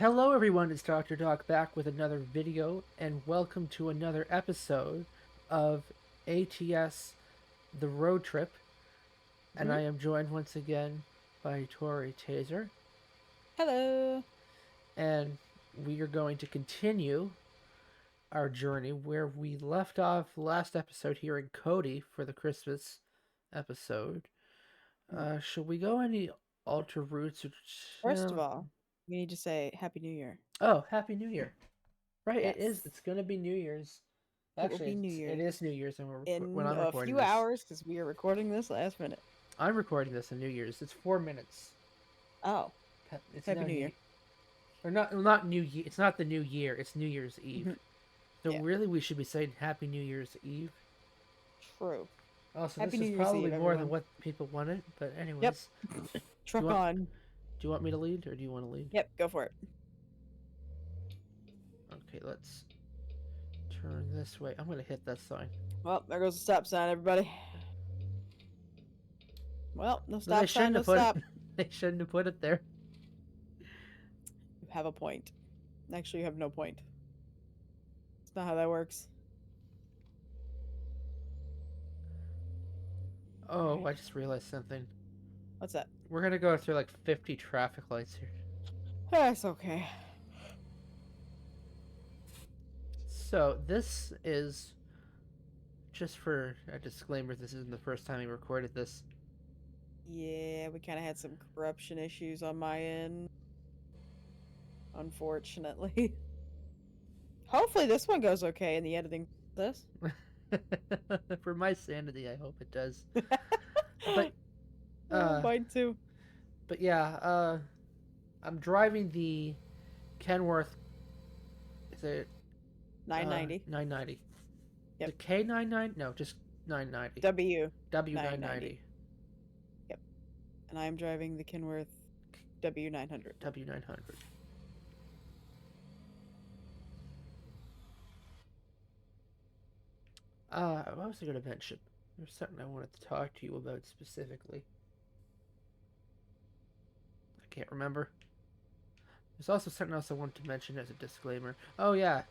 Hello, everyone. It's Dr. Doc back with another video, and welcome to another episode of ATS The Road Trip. And Hmm? I am joined once again by Tori Taser, Hello. and we are going to continue our journey where we left off last episode here in Cody for the Christmas episode. Hmm. Should we go any alter routes? First of all, we need to say Happy New Year. Oh, Happy New Year! Right, it is. Yes, It's gonna be New Year's. it will Actually, be New it Year's is New Year's, and when in I'm a recording few this, hours because we are recording this last minute. I'm recording this on New Year's. It's 4 minutes. Oh, It's Happy now New Year. or not New Year. It's not the New Year. It's New Year's Eve. Hmm. So Yeah, really, we should be saying Happy New Year's Eve. true. Also, Happy this New is Year's probably Eve, more than everyone. what people wanted. But Yep. anyways, do you Truck want on. do you want me to lead or do you want to lead? Yep, go for it. Okay, let's turn this way. I'm gonna hit that sign. Well, there goes the stop sign, everybody. Well, no No, they stop sign, shouldn't no have put it. stop. They shouldn't have put it there. You have a point. Actually, you have no point. It's not how that works. All Oh, right. I just realized something. What's that? We're gonna go through like 50 traffic lights here. That's okay. So this is just for a disclaimer. This isn't the first time we recorded this. Yeah, we kind of had some corruption issues on my end, unfortunately. Hopefully this one goes okay in the editing process. For my sanity, I hope it does. But Oh, uh, mine too. but yeah, I'm driving the Kenworth. Is it 990. 990? The Yep. K99? No, just 990. W W990. 990. Yep. And I'm driving the Kenworth W900. W900. What was I going to mention? There's something I wanted to talk to you about specifically. I can't remember. There's also something else I wanted to mention as a disclaimer. Oh, yeah.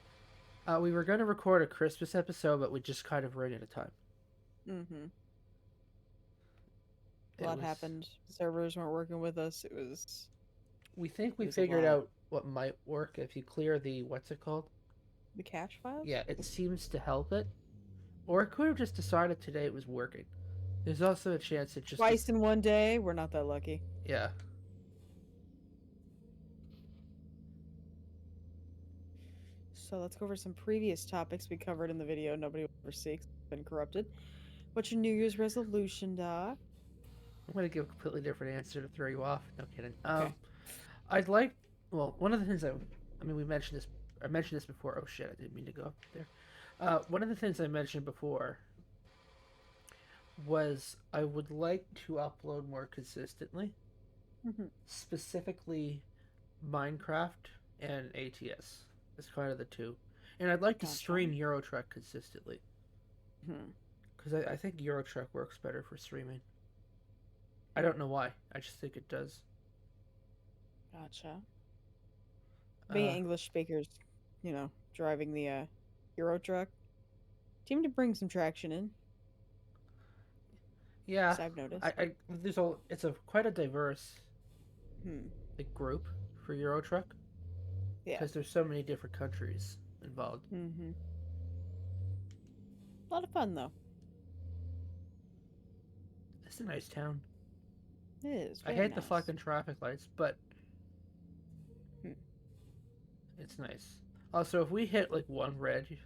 We were going to record a Christmas episode, but we just kind of ran out of time. Mm-hmm. A It lot was. happened. Servers weren't working with us. It was We think it we was a figured lot. out what might work if you clear the. What's it called? The cache files? Yeah, it seems to help it. Or it could have just decided today it was working. There's also a chance it just. Twice in one day. We're not that lucky. Yeah. So let's go over some previous topics we covered in the video nobody will ever see 'cause it's been corrupted. What's your New Year's resolution, Doc? I'm going to give a completely different answer to throw you off. No kidding. Okay. I'd like. Well, one of the things I mean, we mentioned this. I mentioned this before. Oh shit! I didn't mean to go up there. One of the things I mentioned before was I would like to upload more consistently, Mm-hmm. specifically Minecraft and ATS. It's kind of the two, and I'd like to Gotcha. stream Eurotruck consistently Hmm. because I think Eurotruck works better for streaming. I don't know why. I just think it does. Gotcha. Being Uh, English speakers, driving the Euro truck seem to bring some traction in, yeah, as I've noticed. it's a quite a diverse Hmm. like group for Eurotruck Yeah. because there's so many different countries involved. Mm-hmm. A lot of fun though. It's a nice town. It is I very hate the nice. fucking traffic lights, but Hmm. it's nice. Also, if we hit like one red,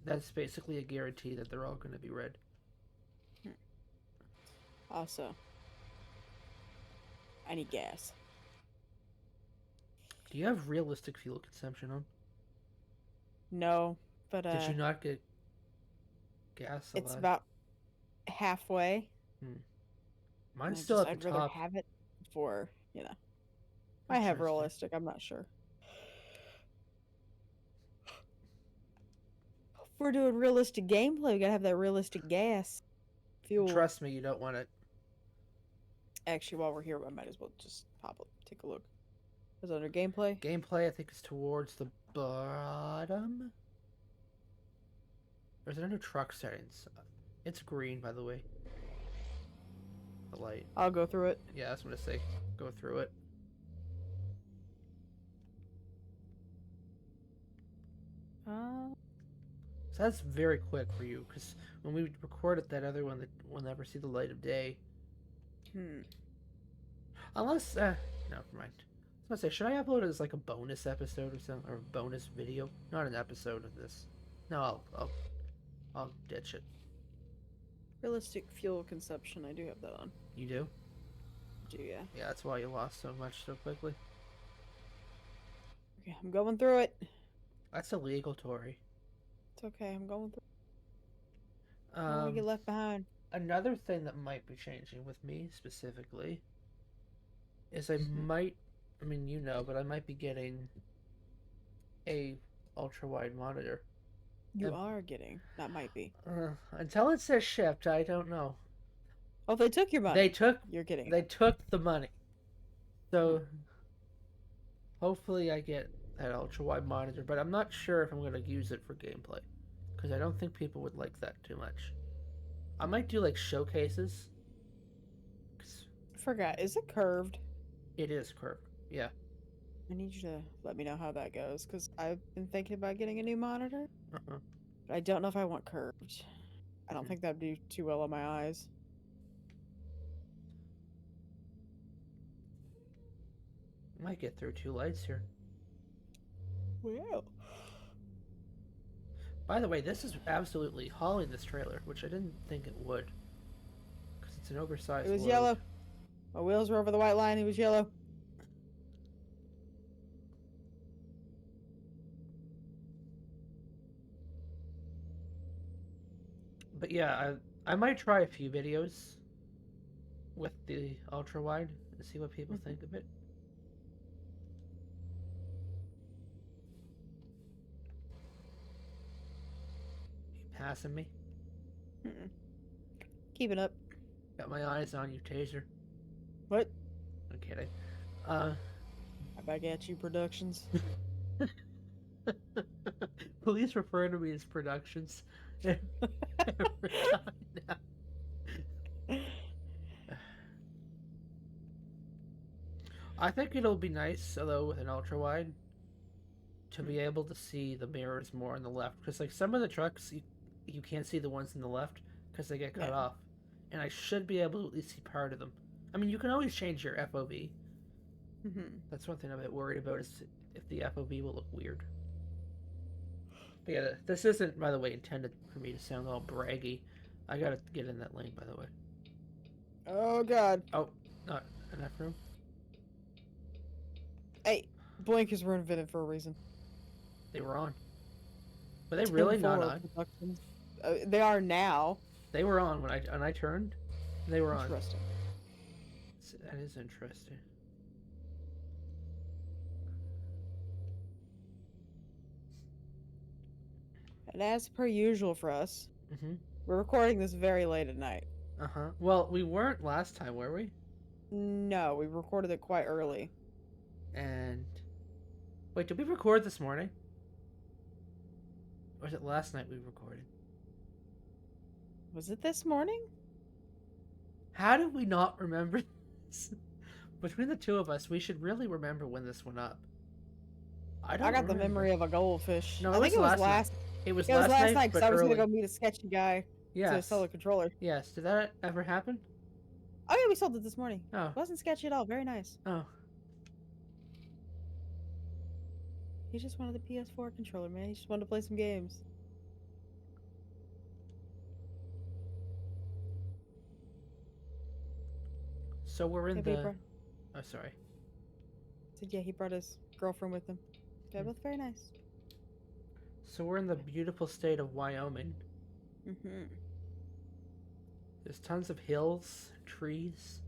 that's basically a guarantee that they're all going to be red. Hmm. Also, I need gas. Do you have realistic fuel consumption on? No, but Did you not get gas it's alive? about halfway. Hmm. And Mine's still at the I'd rather top. have it for I have Interesting. realistic. I'm not sure. If we're doing realistic gameplay, we gotta have that realistic gas fuel. Trust me, you don't want it. Actually, while we're here, I might as well just pop up, take a look. Is it under gameplay? Gameplay, I think, is towards the bottom. Or is it under truck settings? It's green, by the way. The light. I'll go through it. Yeah, that's what I say. Go through it. So that's very quick for you, because when we recorded that other one, that will never see the light of day. Unless, no, never mind. I was gonna say, should I upload it as like a bonus episode or something, or a bonus video? Not an episode of this. No, I'll ditch it. Realistic fuel consumption. I do have that on. You do? Do yeah. Yeah, that's why you lost so much so quickly. Okay, I'm going through it. That's illegal, Tori. It's okay. I'm going through. I don't want to get left behind. Another thing that might be changing with me specifically is I might, I mean, you know, but I might be getting a ultra wide monitor. You are getting. That might be. Until it says shipped, I don't know. Oh, they took your money. They took. You're getting. They took the money. So hopefully I get that ultra wide monitor, but I'm not sure if I'm going to use it for gameplay, because I don't think people would like that too much. I might do like showcases. I forgot. Is it curved? It is curved. Yeah. I need you to let me know how that goes, because I've been thinking about getting a new monitor. But I don't know if I want curved. I don't think that'd do too well on my eyes. Might get through 2 lights here. Well. By the way, this is absolutely hauling this trailer, which I didn't think it would, because it's an oversized. It was load. yellow. My wheels were over the white line. He was yellow. But yeah, I might try a few videos with the ultra wide and see what people think of it. You passing me? Keeping up. Got my eyes on you, Taser. What? I'm kidding. Back at you, Productions. Please refer to me as Productions. Every time now. I think it'll be nice, although with an ultra wide, to be able to see the mirrors more on the left, because like some of the trucks you can't see the ones in the left because they get cut off, and I should be able to at least see part of them. I mean, you can always change your FOV. That's one thing I'm a bit worried about, is if the FOV will look weird. But yeah, this isn't, by the way, intended for me to sound all braggy. I gotta get in that lane, by the way. Oh, God. Oh, not enough room? Hey, blinkers were invented for a reason. They were on. Were they really not on? They are now. They were on when I turned. They were on. Interesting. That is interesting. And as per usual for us, we're recording this very late at night. Well, we weren't last time, were we? No, we recorded it quite early. And wait, did we record this morning? Or was it last night we recorded? Was it this morning? How did we not remember this? Between the two of us, we should really remember when this went up. I got the memory of a goldfish. No, I think it was last. It was last night because I was gonna go meet a sketchy guy to sell a controller. Yes. Did that ever happen? Oh yeah, we sold it this morning. Oh. It wasn't sketchy at all. Very nice. Oh. He just wanted the PS4 controller, man. He just wanted to play some games. So we're in the. Oh, sorry. So yeah, he brought his girlfriend with him. They're both very nice. So we're in the beautiful state of Wyoming. There's tons of hills, trees.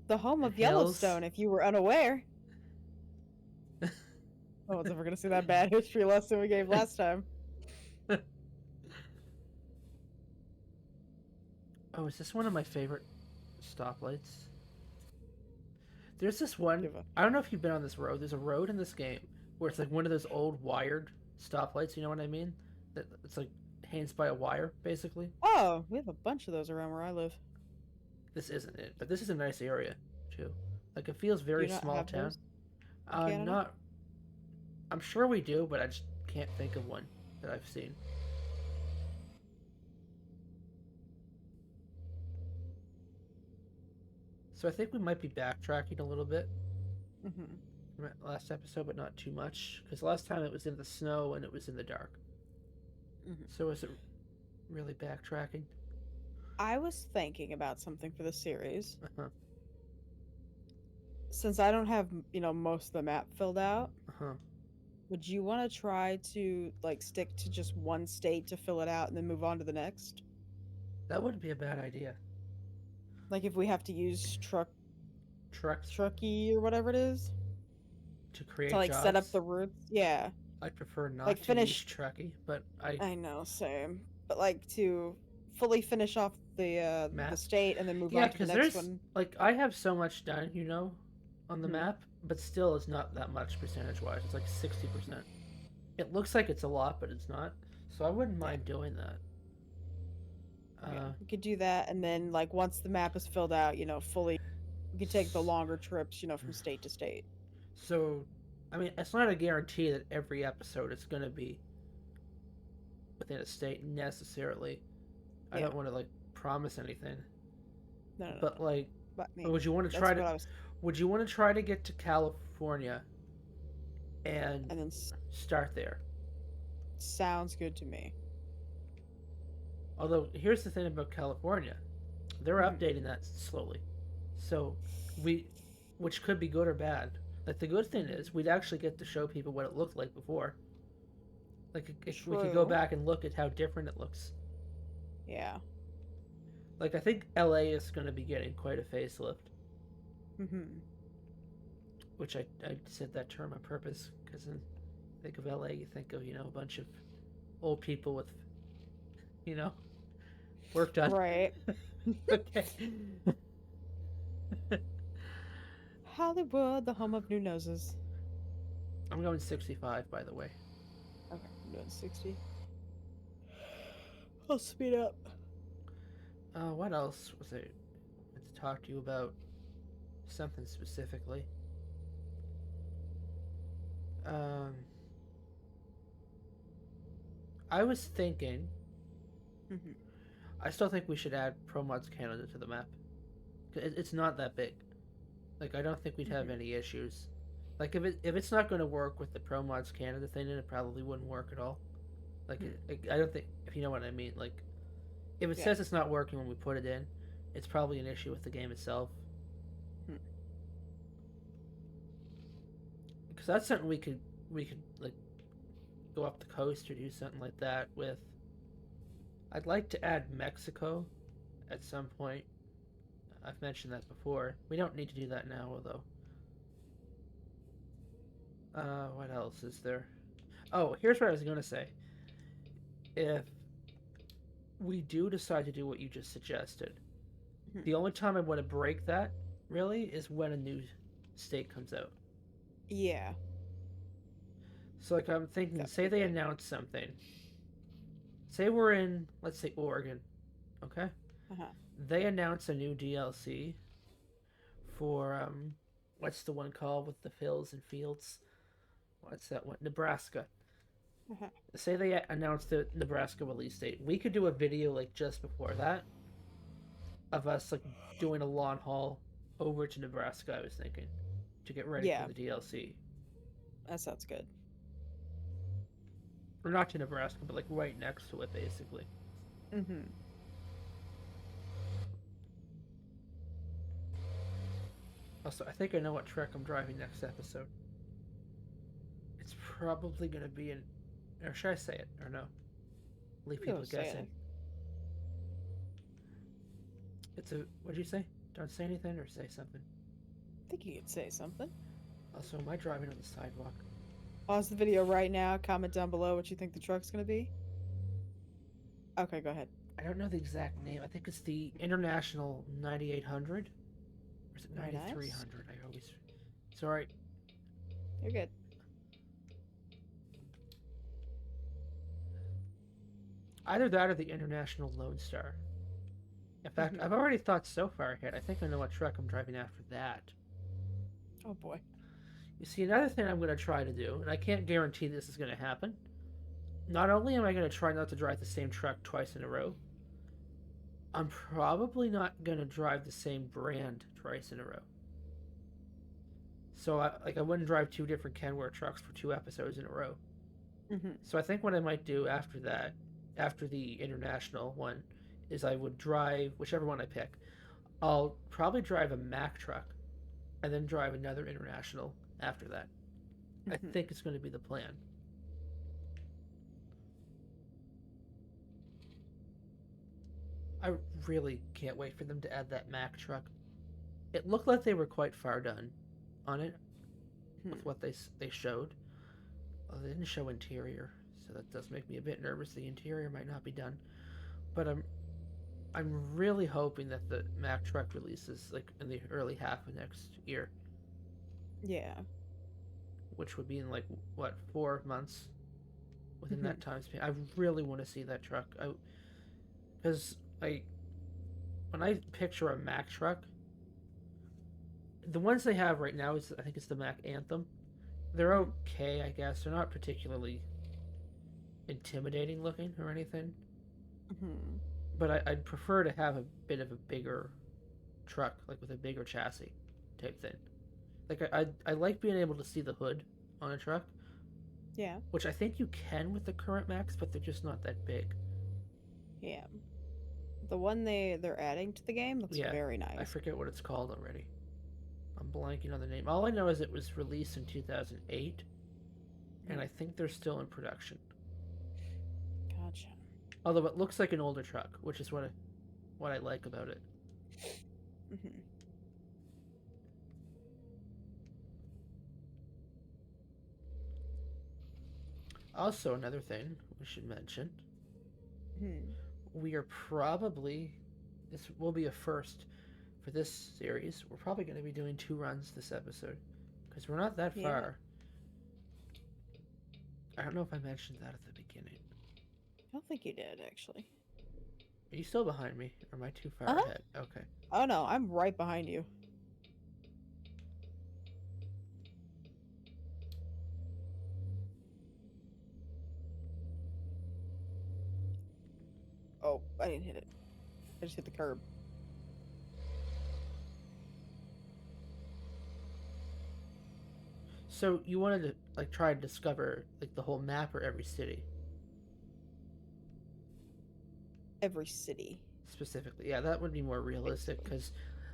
The home of Yellowstone, if you were unaware. Oh, I was never gonna see that bad history lesson we gave last time. Oh, is this one of my favorite stoplights? There's this one. Give a. I don't know if you've been on this road. There's a road in this game where it's like one of those old wired stoplights. You know what I mean? That it's like hangs by a wire, basically. Oh, we have a bunch of those around where I live. This isn't it, but this is a nice area too. Like it feels Do very you not small have town. those in Canada? Not. I'm sure we do, but I just can't think of one that I've seen. So I think we might be backtracking a little bit Mm-hmm. from that last episode, but not too much. Because last time it was in the snow and it was in the dark. Mm-hmm. So is it really backtracking? I was thinking about something for the series. Uh-huh. Since I don't have, most of the map filled out, Uh-huh. would you want to try to like stick to just one state to fill it out and then move on to the next? That wouldn't be a bad idea. Like if we have to use Trucks Truckee or whatever it is to to create like set up jobs. the routes. Yeah. I prefer not Like to use finish. Truckee, but I I know, same. But like to fully finish off the map. state and then move Yeah, on to the because next there's one. like I have so much done, on the Hmm. map, but still it's not that much percentage wise. It's like 60%. It looks like it's a lot, but it's not. So I wouldn't Yeah. mind doing that. Okay. We could do that, and then like once the map is filled out, fully, we could take the longer trips, from state to state. So, I mean, it's not a guarantee that every episode is going to be within a state necessarily. I Yeah. don't want to like promise anything, No, no, no. but like, But I mean, would you want to that's try what to? I was. Would you want to try to get to California and And then start there? sounds good to me. Although here's the thing about California, they're Mhm. updating that slowly, so which could be good or bad. Like the good thing is we'd actually get to show people what it looked like before. Like we could go True. back and look at how different it looks. Yeah. Like I think LA is going to be getting quite a facelift, Hmm. which I said that term on purpose because when you think of LA, you think of a bunch of old people with you know work done. Right. Okay. Hollywood, the home of new noses. I'm going 65, by the way. Okay, I'm doing 60. I'll speed up. What else was I meant to talk to you about? Something specifically. Um, I was thinking. Hmm. I still think we should add Pro Mods Canada to the map. It's not that big. Like I don't think we'd have any issues. Like if it's not going to work with the Pro Mods Canada thing, then it probably wouldn't work at all. Like I don't think if you know what I mean. Like if it Yeah. says it's not working when we put it in, it's probably an issue with the game itself. Hmm. Because that's something we could like go up the coast or do something like that with. I'd like to add Mexico at some point. I've mentioned that before. We don't need to do that now, though. What else is there? Oh, here's what I was going to say. If we do decide to do what you just suggested, the only time I want to break that, really, is when a new state comes out. Yeah. So, like, I'm thinking, That'd say be they good. announce something. Say we're in, let's say, Oregon, okay? Uh-huh. They announce a new DLC for, what's the one called with the hills and fields? What's that one? Nebraska. Uh-huh. Say they announce the Nebraska release date. We could do a video, like, just before that of us, like, doing a long haul over to Nebraska, I was thinking, to get ready Yeah. for the DLC. That sounds good. Or not to Nebraska, but, like, right next to it, basically. Mm-hmm. Also, I think I know what truck I'm driving next episode. It's probably going to be or should I say it, or no? Leave people guessing. It's what'd you say? Don't say anything or say something? I think you could say something. Also, am I driving on the sidewalk? Pause the video right now. Comment down below what you think the truck's gonna be. Okay, go ahead. I don't know the exact name. I think it's the International 9800. Or is it 9300? Nice. I It's alright. You're good. Either that or the International Lone Star. In fact, I've already thought so far ahead. I think I know what truck I'm driving after that. Oh boy. You see, another thing I'm going to try to do, and I can't guarantee this is going to happen, not only am I going to try not to drive the same truck twice in a row, I'm probably not going to drive the same brand twice in a row. So, I wouldn't drive two different Kenworth trucks for 2 episodes in a row. So I think what I might do after that, after the international one, is I would drive whichever one I pick. I'll probably drive a Mack truck, and then drive another international after that. I think it's going to be the plan. I really can't wait for them to add that Mack truck. It looked like they were quite far done on it with what they showed. Well, they didn't show interior, so that does make me a bit nervous. The interior might not be done, but I'm really hoping that the Mack truck releases like in the early half of next year. Yeah. Which would be in like what 4 months within that time span. I really want to see that truck. Because when I picture a Mack truck, the ones they have right now is I think it's the Mack Anthem. They're okay, I guess. They're not particularly intimidating looking or anything. But I'd prefer to have a bit of a bigger truck, like with a bigger chassis type thing. Like I like being able to see the hood on a truck. Yeah. Which I think you can with the current Macks, but they're just not that big. Yeah. The one they're adding to the game looks very nice. I forget what it's called already. I'm blanking on the name. All I know is it was released in 2008, and I think they're still in production. Gotcha. Although it looks like an older truck, which is what I like about it. Also, another thing we should mention. We are probably, this will be a first for this series. We're probably going to be doing 2 runs this episode because we're not that far. I don't know if I mentioned that at the beginning. I don't think you did, actually. Are you still behind me? Or am I too far ahead? Okay. Oh no, I'm right behind you. Oh, I didn't hit it. I just hit the curb. So you wanted to like try to discover like the whole map or every city? Every city. Specifically, yeah, that would be more realistic because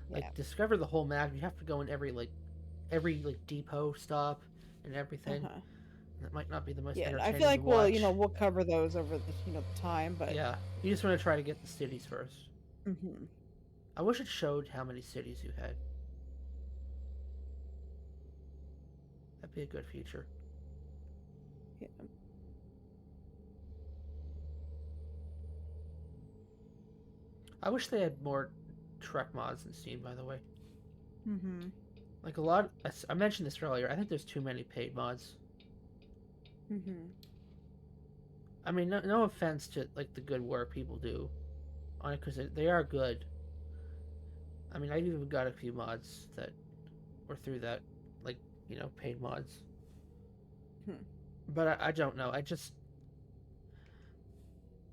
like discover the whole map. You have to go in every depot stop and everything. That might not be the most entertaining. I feel like we'll cover those over the time, but yeah, you just want to try to get the cities first. I wish it showed how many cities you had. That'd be a good feature. Yeah. I wish they had more truck mods in Steam, by the way. Like a lot, I mentioned this earlier, I think there's too many paid mods. I mean, no offense to like the good work people do on it, because they are good. I mean, I've even got a few mods that were through that, like, paid mods. But I don't know.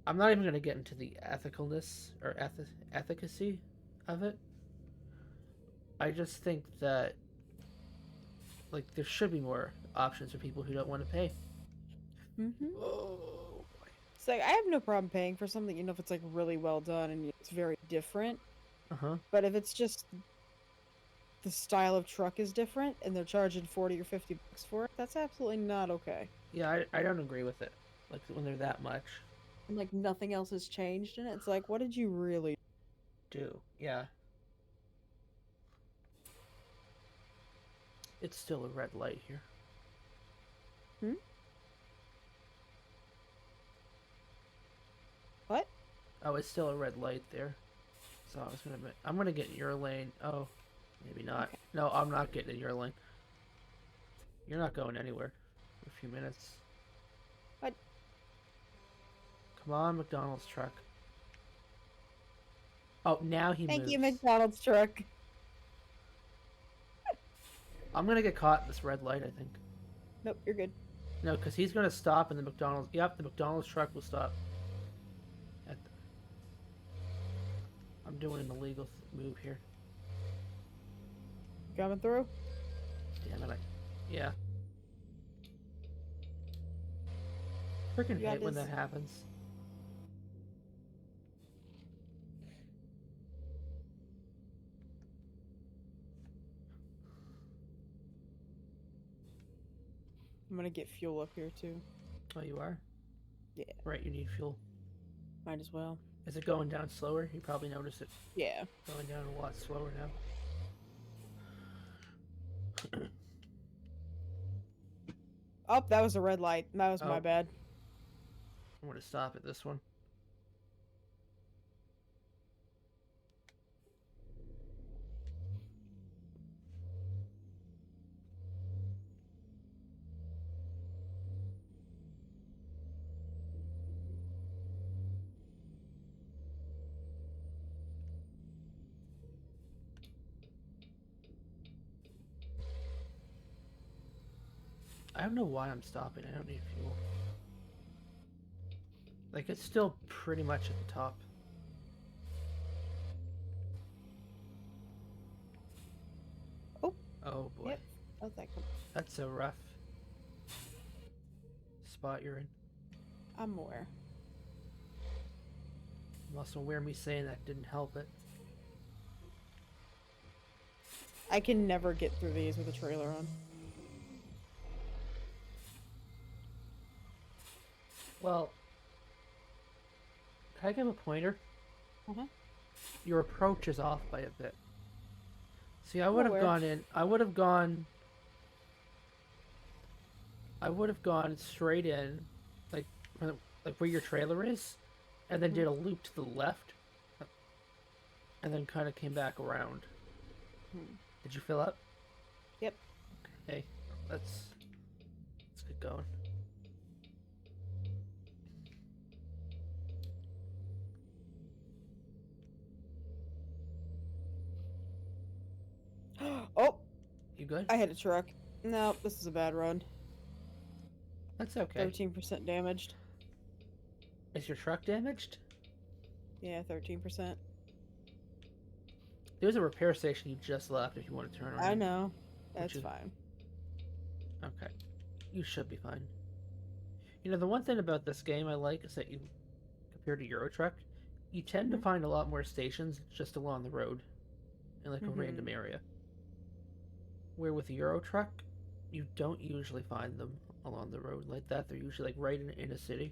I'm not even going to get into the ethicalness or efficacy of it. I just think that, like, there should be more options for people who don't want to pay. Oh. It's like, I have no problem paying for something, if it's, like, really well done and it's very different. But if it's just the style of truck is different and they're charging 40 or 50 bucks for it, that's absolutely not okay. Yeah, I don't agree with it. Like, when they're that much. And, like, nothing else has changed in it. It's like, what did you really do? Yeah. It's still a red light here. What? Oh, it's still a red light there. So I'm gonna get in your lane. Oh. Maybe not. Okay. No, I'm not getting in your lane. You're not going anywhere for a few minutes. What? Come on, McDonald's truck. Oh, now he Thank you, moves. McDonald's truck. I'm gonna get caught in this red light, I think. Nope, you're good. No, because he's gonna stop and the McDonald's. Yep, the McDonald's truck will stop. At the... I'm doing an illegal move here. Coming through? Damn it! Yeah. Freaking You got hate when this. that happens. I'm gonna get fuel up here too. Oh, you are? Yeah. Right, you need fuel. Might as well. Is it going down slower? You probably noticed it Yeah. going down a lot slower now. Oh, that was a red light. That was my Oh, bad. I'm gonna stop at this one. I don't know why I'm stopping. I don't need fuel. Like, it's still pretty much at the top. Oh. Oh boy. Yep. How's that come? That's a rough spot you're in. I'm aware. I'm also aware me saying that didn't help it. I can never get through these with a trailer on. Well, can I give a pointer? Uh-huh. Your approach is off by a bit. See, I I'm would have aware. gone in. I would have gone straight in, like, like where your trailer is, and then did a loop to the left, and then kind of came back around. Did you fill up? Yep. Okay, let's get going. Oh, You good? I hit a truck. No, this is a bad run. That's okay. 13% damaged. Is your truck damaged? Yeah, 13%. There's a repair station you just left if you want to turn around. I know. That's fine. Okay. You should be fine. You know, the one thing about this game I like is that you, compared to Euro Truck, you tend to find a lot more stations just along the road in like a random area. Where with Euro Truck, you don't usually find them along the road like that. They're usually like right in a city.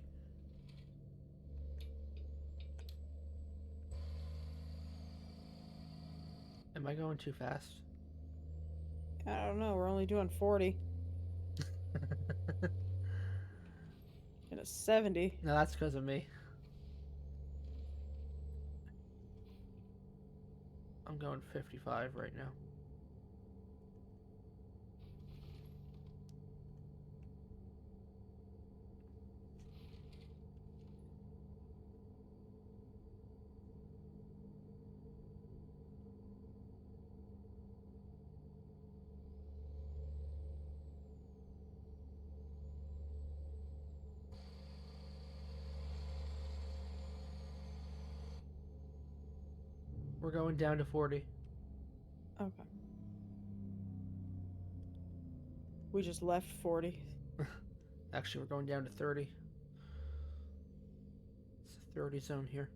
Am I going too fast? I don't know. We're only doing 40. And a 70. No, that's because of me. I'm going 55 right now. We're going down to 40. Okay. We just left 40. Actually, we're going down to 30. It's a 30 zone here.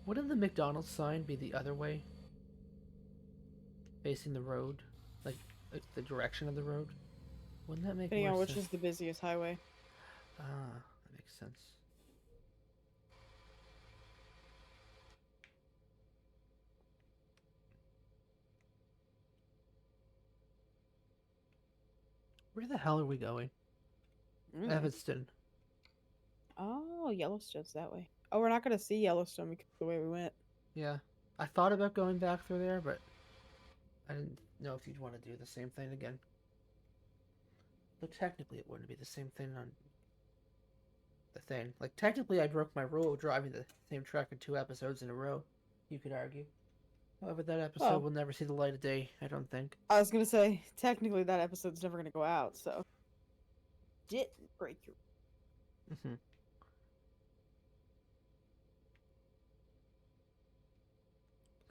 Wouldn't the McDonald's sign be the other way? Facing the road? Like the direction of the road? Wouldn't that make Depending more on which sense? is the busiest highway. Ah, that makes sense. Where the hell are we going? Evanston. Oh, Yellowstone's that way. Oh, we're not gonna see Yellowstone because of the way we went. Yeah. I thought about going back through there, but I didn't know if you'd want to do the same thing again. But technically, it wouldn't be the same thing on the thing. Like, technically, I broke my rule of driving the same truck in 2 episodes in a row, you could argue. However, that episode Oh, will never see the light of day, I don't think. I was gonna say technically that episode's never gonna go out, so didn't break your. Mm-hmm.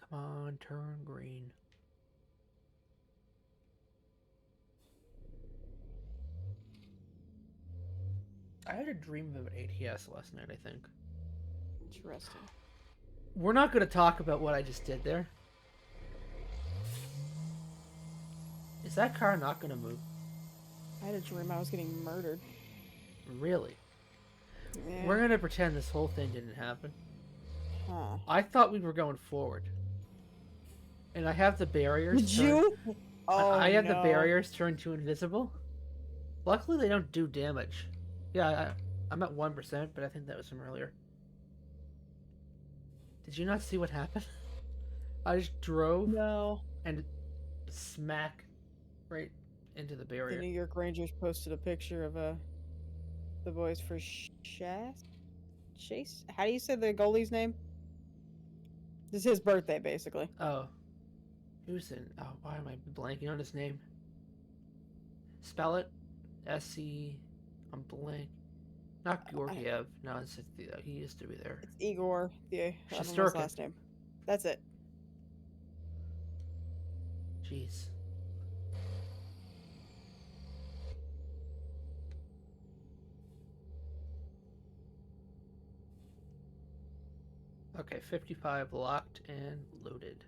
Come on, turn green. I had a dream of an ATS last night, I think. Interesting. We're not going to talk about what I just did there. Is that car not going to move? I had a dream I was getting murdered. Really? Yeah. We're going to pretend this whole thing didn't happen. Huh. I thought we were going forward. And I have the barriers. Did you? Oh, I have no. the barriers turned to invisible. Luckily, they don't do damage. Yeah, I'm at 1%, but I think that was from earlier. Did you not see what happened? I just drove. No. And smack right into the barrier. The New York Rangers posted a picture of the boys for Chase. How do you say the goalie's name? This is his birthday, basically. Oh. Who's in? Oh, why am I blanking on his name? Spell it. S-C... I'm blank. Not Georgiev. No, it's he used to be there. It's Igor. I don't know his last name. That's it. Jeez. Okay, 55 locked and loaded.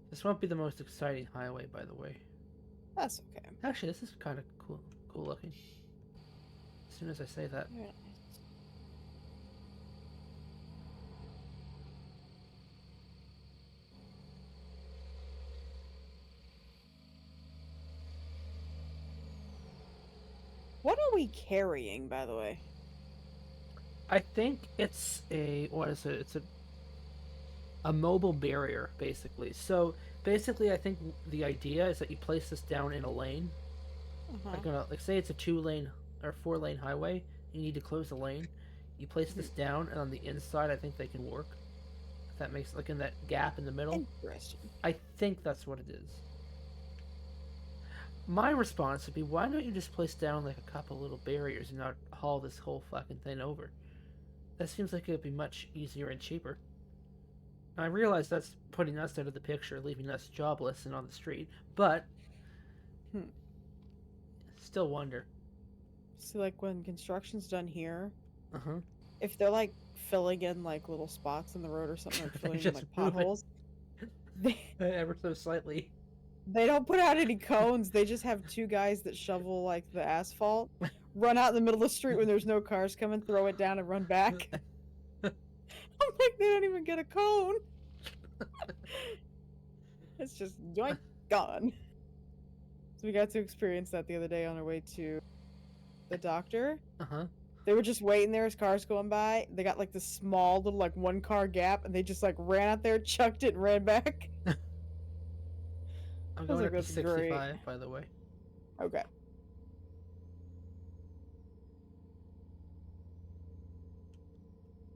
This won't be the most exciting highway, by the way. That's okay. Actually, this is kind of cool looking. As soon as I say that. Yeah. What are we carrying, by the way? I think it's what is it? It's a mobile barrier, basically. So basically, I think the idea is that you place this down in a lane. Like say it's a 2-lane or 4-lane highway. You need to close the lane. You place this down, and on the inside, I think they can work. If that makes in that gap in the middle. Interesting. I think that's what it is. My response would be, why don't you just place down like a couple little barriers and not haul this whole fucking thing over? That seems like it would be much easier and cheaper. I realize that's putting us out of the picture, leaving us jobless and on the street, but still wonder. So, like, when construction's done here, if they're like filling in like little spots in the road or something, or filling in like potholes, ever so slightly. They don't put out any cones. They just have 2 guys that shovel like the asphalt, run out in the middle of the street when there's no cars coming, throw it down and run back. I'm like, they don't even get a cone. It's just yoink, gone. So we got to experience that the other day on our way to the doctor. They were just waiting there as cars going by. They got like this small little like 1-car gap, and they just like ran out there, chucked it, and ran back. I'm going up to 65, by the way. Okay.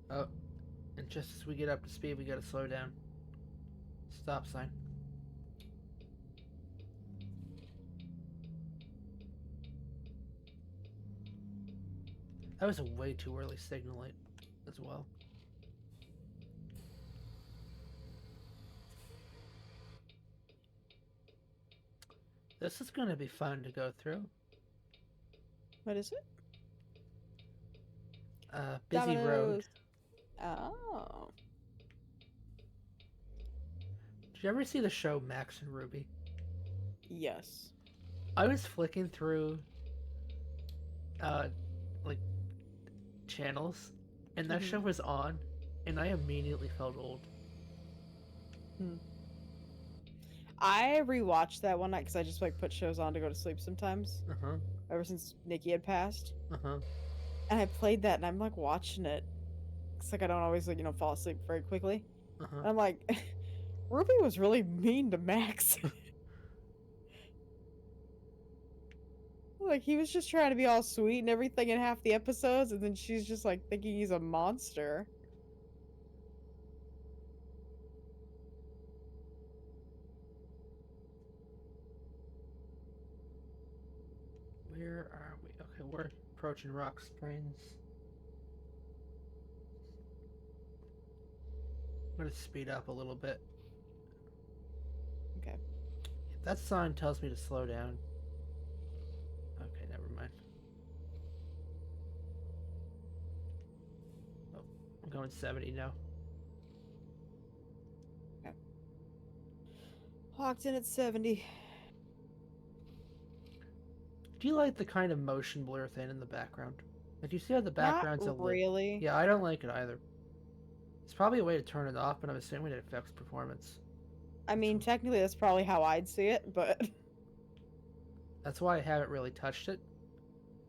Oh, and just as we get up to speed, we gotta slow down. Stop sign. That was a way too early signal light as well. This is going to be fun to go through. What is it? Busy road. Oh. Did you ever see the show Max and Ruby? Yes. I was flicking through like channels, and that show was on, and I immediately felt old. I rewatched that one night because I just like put shows on to go to sleep sometimes. Ever since Nikki had passed. and I played that, and I'm like watching it. It's like I don't always like fall asleep very quickly. Uh-huh. And I'm like, Ruby was really mean to Max. Like he was just trying to be all sweet and everything in half the episodes, and then she's just like thinking he's a monster. Where are we? Okay, we're approaching Rock Springs. I'm gonna speed up a little bit. Okay. That sign tells me to slow down. Okay, never mind. Oh, I'm going 70 now. Okay. Locked in at 70. Do you like the kind of motion blur thing in the background? Like, you see how the Not background's a lit? really. Yeah, I don't like it either. It's probably a way to turn it off, but I'm assuming it affects performance. I mean, technically that's probably how I'd see it, but That's why I haven't really touched it,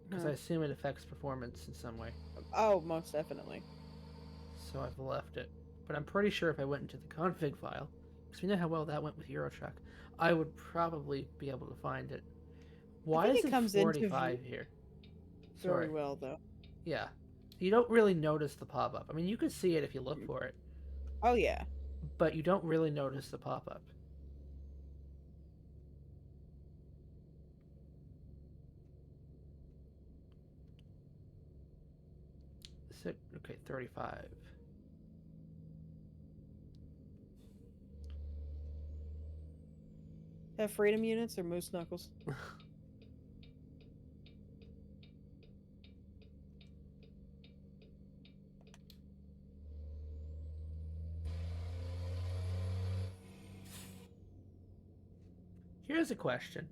because I assume it affects performance in some way. Oh, most definitely. So I've left it. But I'm pretty sure if I went into the config file, because we know how well that went with EuroTruck, I would probably be able to find it. Why is it 45 here? Very well, though. Yeah. You don't really notice the pop-up. I mean, you can see it if you look for it. Oh, yeah. But you don't really notice the pop-up. Okay, 35. Have freedom units or moose knuckles? Here's a question.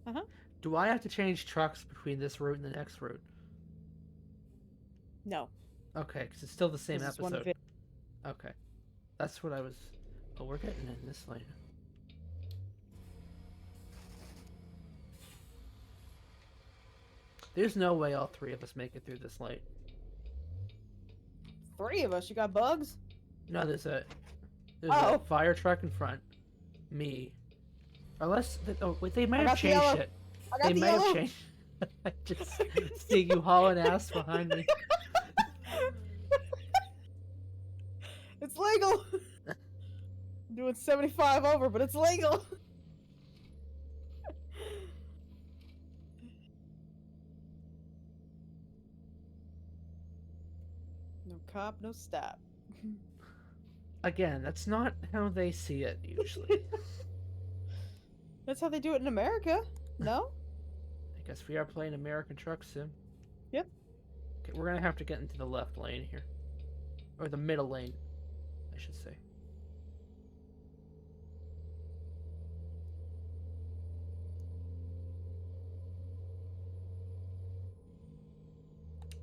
Uh-huh. Do I have to change trucks between this route and the next route? No. Okay, because it's still the same episode. It's okay. That's what I was... Oh, we're getting in this lane. There's no way all three of us make it through this lane. 3 of us? You got bugs? No, there's a fire truck in front. Me. Unless... Oh, wait, they might have changed it. They might have changed... I just see you hauling ass behind me. It's legal! I'm doing 75 over, but it's legal! No cop, no stop. Again, that's not how they see it, usually. That's how they do it in America, no? I guess we are playing American Truck Sim. Yep. Okay, we're gonna have to get into the left lane here. Or the middle lane, I should say.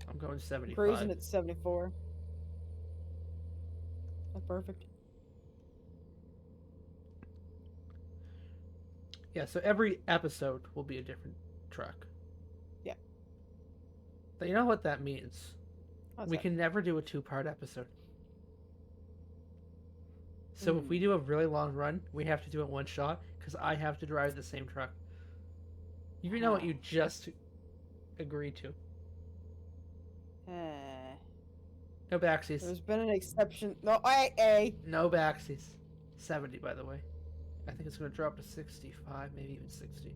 I'm going 75. Cruising at 74. That's perfect. Yeah, so every episode will be a different truck. Yeah. But you know what that means? We can never do a 2-part episode. So if we do a really long run, we have to do it one shot, because I have to drive the same truck. You know what you just agreed to. No backsies. There's been an exception. No, hey. No backsies. 70, by the way. I think it's going to drop to 65, maybe even 60.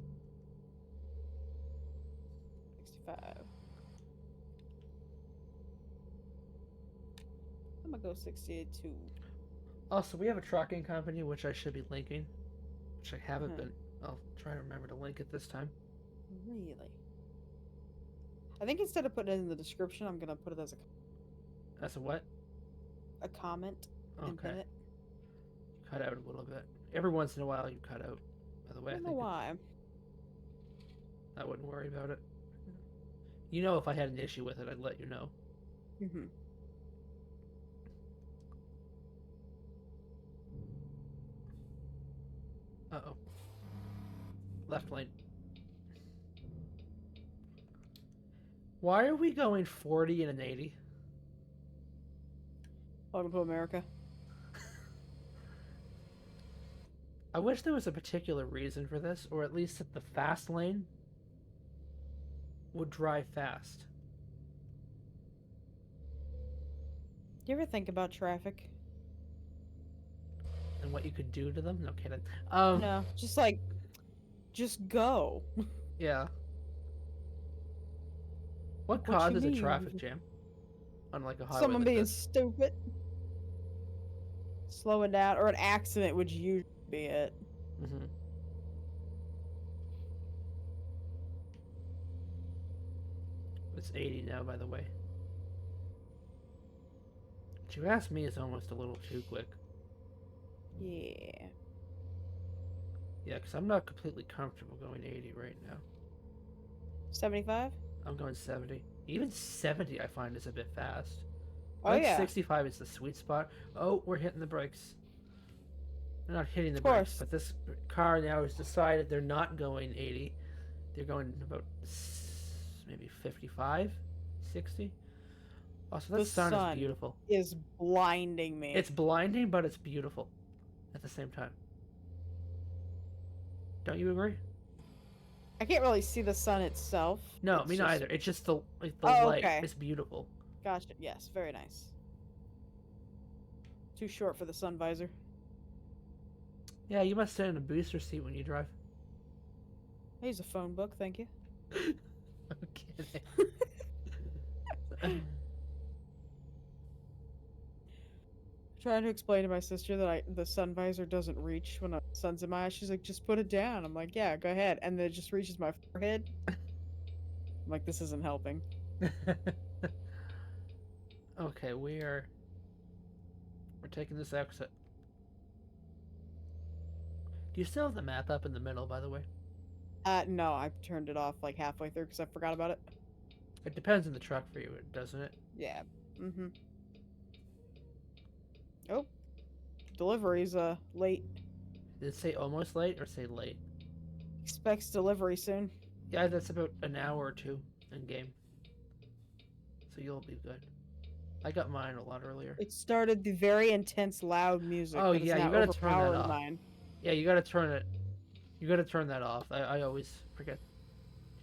65. I'm going to go 68 too. Also, we have a trucking company, which I should be linking. Which I haven't been. I'll try to remember to link it this time. Really? I think instead of putting it in the description, I'm going to put it as a... As a what? A comment. Okay. You cut out a little bit. Every once in a while you cut out. By the way, I don't know why. I wouldn't worry about it. You know, if I had an issue with it, I'd let you know. Mm-hmm. Uh-oh. Left lane. Why are we going 40 and an 80? Welcome to America. I wish there was a particular reason for this, or at least that the fast lane would drive fast. Do you ever think about traffic? And what you could do to them? No kidding. No, just like, just go. Yeah. What What you causes a mean? traffic jam? Unlike a highway Someone like being this. stupid. Slowing down, or an accident would usually be it. Mm-hmm. It's 80 now, by the way. But you ask me, it's almost a little too quick. Yeah. Yeah, because I'm not completely comfortable going 80 right now. 75? I'm going 70. Even 70 I find is a bit fast. Oh, Like yeah. 65 is the sweet spot. Oh, we're hitting the brakes. They're not hitting the Of brakes, course. but this car now has decided they're not going 80. They're going about maybe 55, 60. Also, that The sun is sun beautiful. is blinding me. It's blinding, but it's beautiful at the same time. Don't you agree? I can't really see the sun itself. No, It's me just... neither. It's just the Oh, light. okay. It's beautiful. Gotcha. Yes, very nice. Too short for the sun visor. Yeah, you must sit in a booster seat when you drive. I use a phone book, thank you. I'm kidding. Trying to explain to my sister that the sun visor doesn't reach when the sun's in my eyes. She's like, just put it down. I'm like, yeah, go ahead. And then it just reaches my forehead. I'm like, this isn't helping. Okay, we're taking this exit. Do you still have the map up in the middle, by the way? No, I turned it off like halfway through because I forgot about it. It depends on the truck for you, doesn't it? Yeah. Mm-hmm. Oh, delivery's late. Did it say almost late or say late? Expects delivery soon. Yeah, that's about an hour or two in game. So you'll be good. I got mine a lot earlier. It started the very intense, loud music. Oh that is yeah, now you gotta turn that overpowering off. mine. Yeah, you gotta turn it. You gotta turn that off. I always forget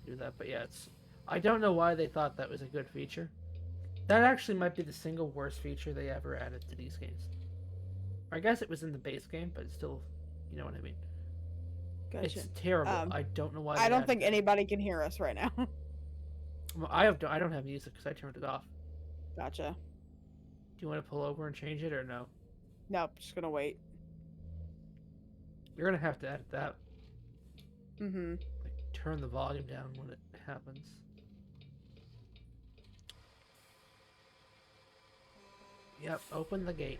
to do that, but yeah, it's. I don't know why they thought that was a good feature. That actually might be the single worst feature they ever added to these games. I guess it was in the base game, but it's still, you know what I mean. Gotcha. It's terrible. I don't know why. I don't think anybody can hear us right now. Well, I don't have music because I turned it off. Gotcha. Do you want to pull over and change it or no? Nope, just gonna wait. You're gonna have to edit that. Mm-hmm. Like turn the volume down when it happens. Yep, open the gate.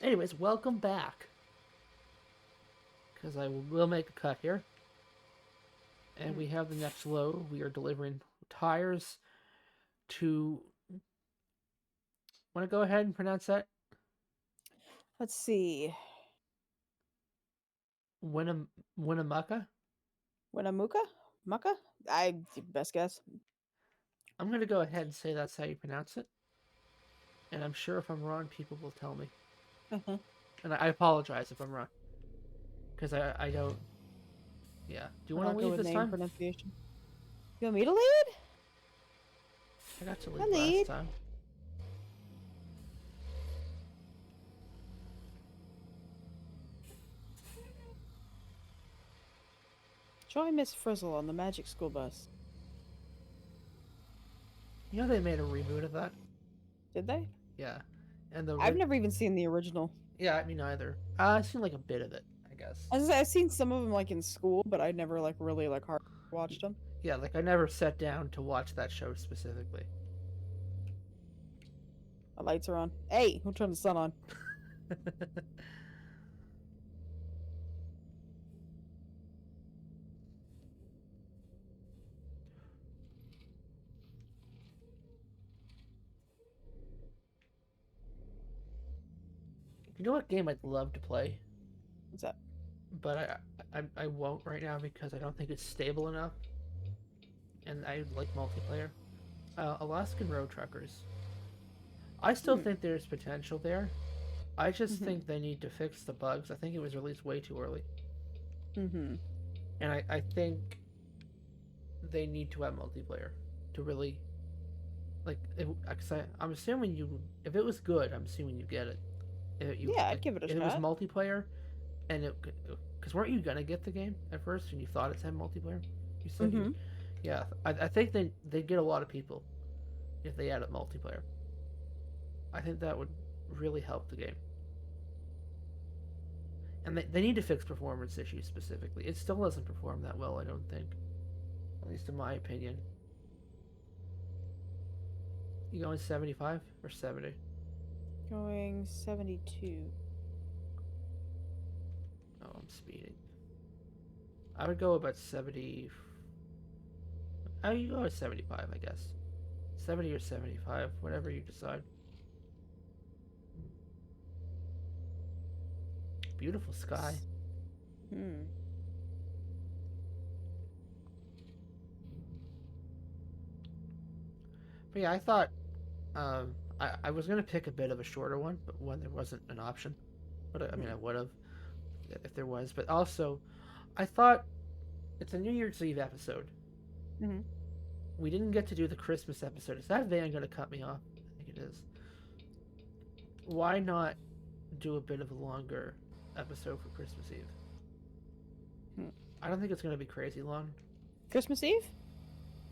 Anyways, welcome back. Because I will make a cut here. And we have the next load. We are delivering tires to... Want to go ahead and pronounce that? Let's see. Winnemucca? Winnemucca? Mucka? Best guess. I'm going to go ahead and say that's how you pronounce it. And I'm sure if I'm wrong, people will tell me. Uh-huh. And I apologize if I'm wrong. Because I don't... Yeah. Do you want to lead this time? Pronunciation. You want me to lead? I got to lead last time. Join Miss Frizzle on the Magic School Bus. You know they made a reboot of that? Did they? Yeah. And I've never even seen the original. Yeah, I mean neither. I've seen like a bit of it, I guess. I've seen some of them like in school, but I never like really like hard watched them. Yeah, like I never sat down to watch that show specifically. The lights are on. Hey, who turned the sun on? You know what game I'd love to play, What's up? but I won't right now because I don't think it's stable enough, and I like multiplayer. Alaskan Road Truckers. I still Hmm. think there's potential there. I just Mm-hmm. think they need to fix the bugs. I think it was released way too early, Mm-hmm. and I think they need to have multiplayer to really like. I'm assuming you, if it was good, I'm assuming you get it. If you Yeah, I'd like, give it a if it was shot. multiplayer, and it, because weren't you gonna get the game at first, and you thought it had multiplayer? You said you, Mm-hmm. yeah. I think they get a lot of people if they added multiplayer. I think that would really help the game. And they need to fix performance issues specifically. It still doesn't perform that well, I don't think. At least in my opinion. You going 75 or 70? Going 72. Oh, I'm speeding. I would go about 70. Oh, you go with 75, I guess. 70 or 75, whatever you decide. Beautiful sky. Hmm. But yeah, I thought I was gonna pick a bit of a shorter one, but when there wasn't an option. But I mean, Hmm. I would have if there was. But also, I thought it's a New Year's Eve episode. Mm-hmm. We didn't get to do the Christmas episode. Is that van gonna cut me off? I think it is. Why not do a bit of a longer episode for Christmas Eve? Hmm. I don't think it's gonna be crazy long. Christmas Eve?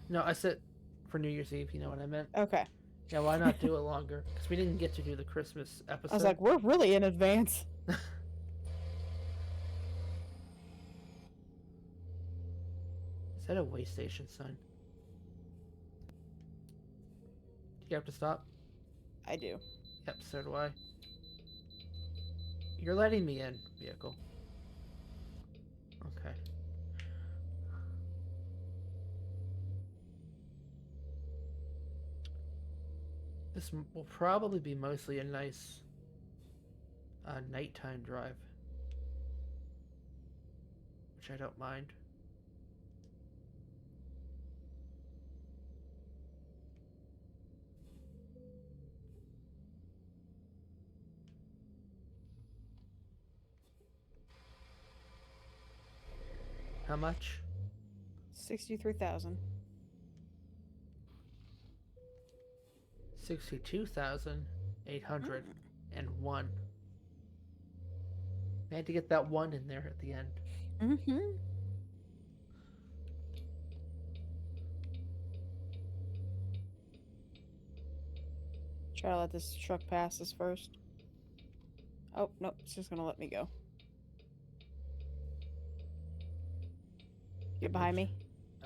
No, I said for New Year's Eve. You know what I meant? Okay. Yeah, why not do it longer? Because we didn't get to do the Christmas I was episode. like, we're really in advance. Is that a way station sign? Do you have to stop? I do. Yep, so do I. You're letting me in, vehicle. Okay. This will probably be mostly a nice nighttime drive, which I don't mind. How much? 63,000. 62,801. I had to get that one in there at the end. Mm-hmm. Try to let this truck pass us first. Oh, nope. It's just going to let me go. Get behind me.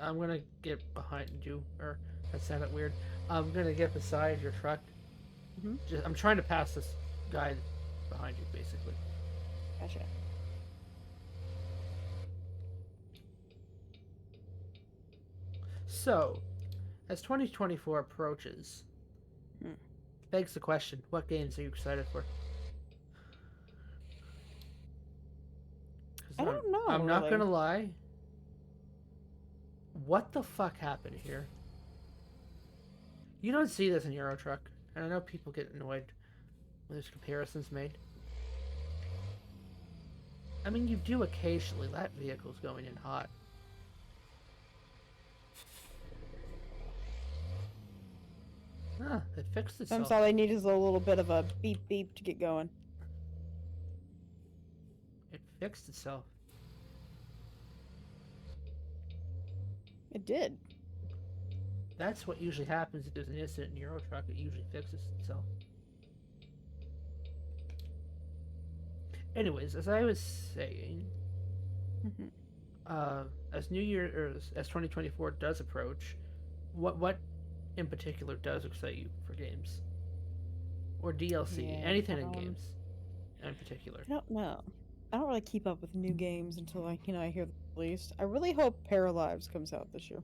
I'm gonna get behind you, or that sounded weird. I'm gonna get beside your truck. Mm-hmm. I'm trying to pass this guy behind you, basically. Gotcha. So, as 2024 approaches, Hmm. begs the question: what games are you excited for? I Because don't know, I'm not really. gonna lie. What the fuck happened here? You don't see this in Euro Truck, and I know people get annoyed when there's comparisons made. I mean, you do occasionally. That vehicle's going in hot. Ah, it fixed Sometimes itself. all they need is a little bit of a beep beep to get going. It fixed itself. It did. That's what usually happens if there's an incident in Euro Truck. It usually fixes itself. Anyways, as I was saying, Mm-hmm. as New Year or as 2024 does approach, what in particular does excite you for games or DLC, Yeah. anything in games in particular? I don't know. I don't really keep up with new games until I hear the release. I really hope Paralives comes out this year.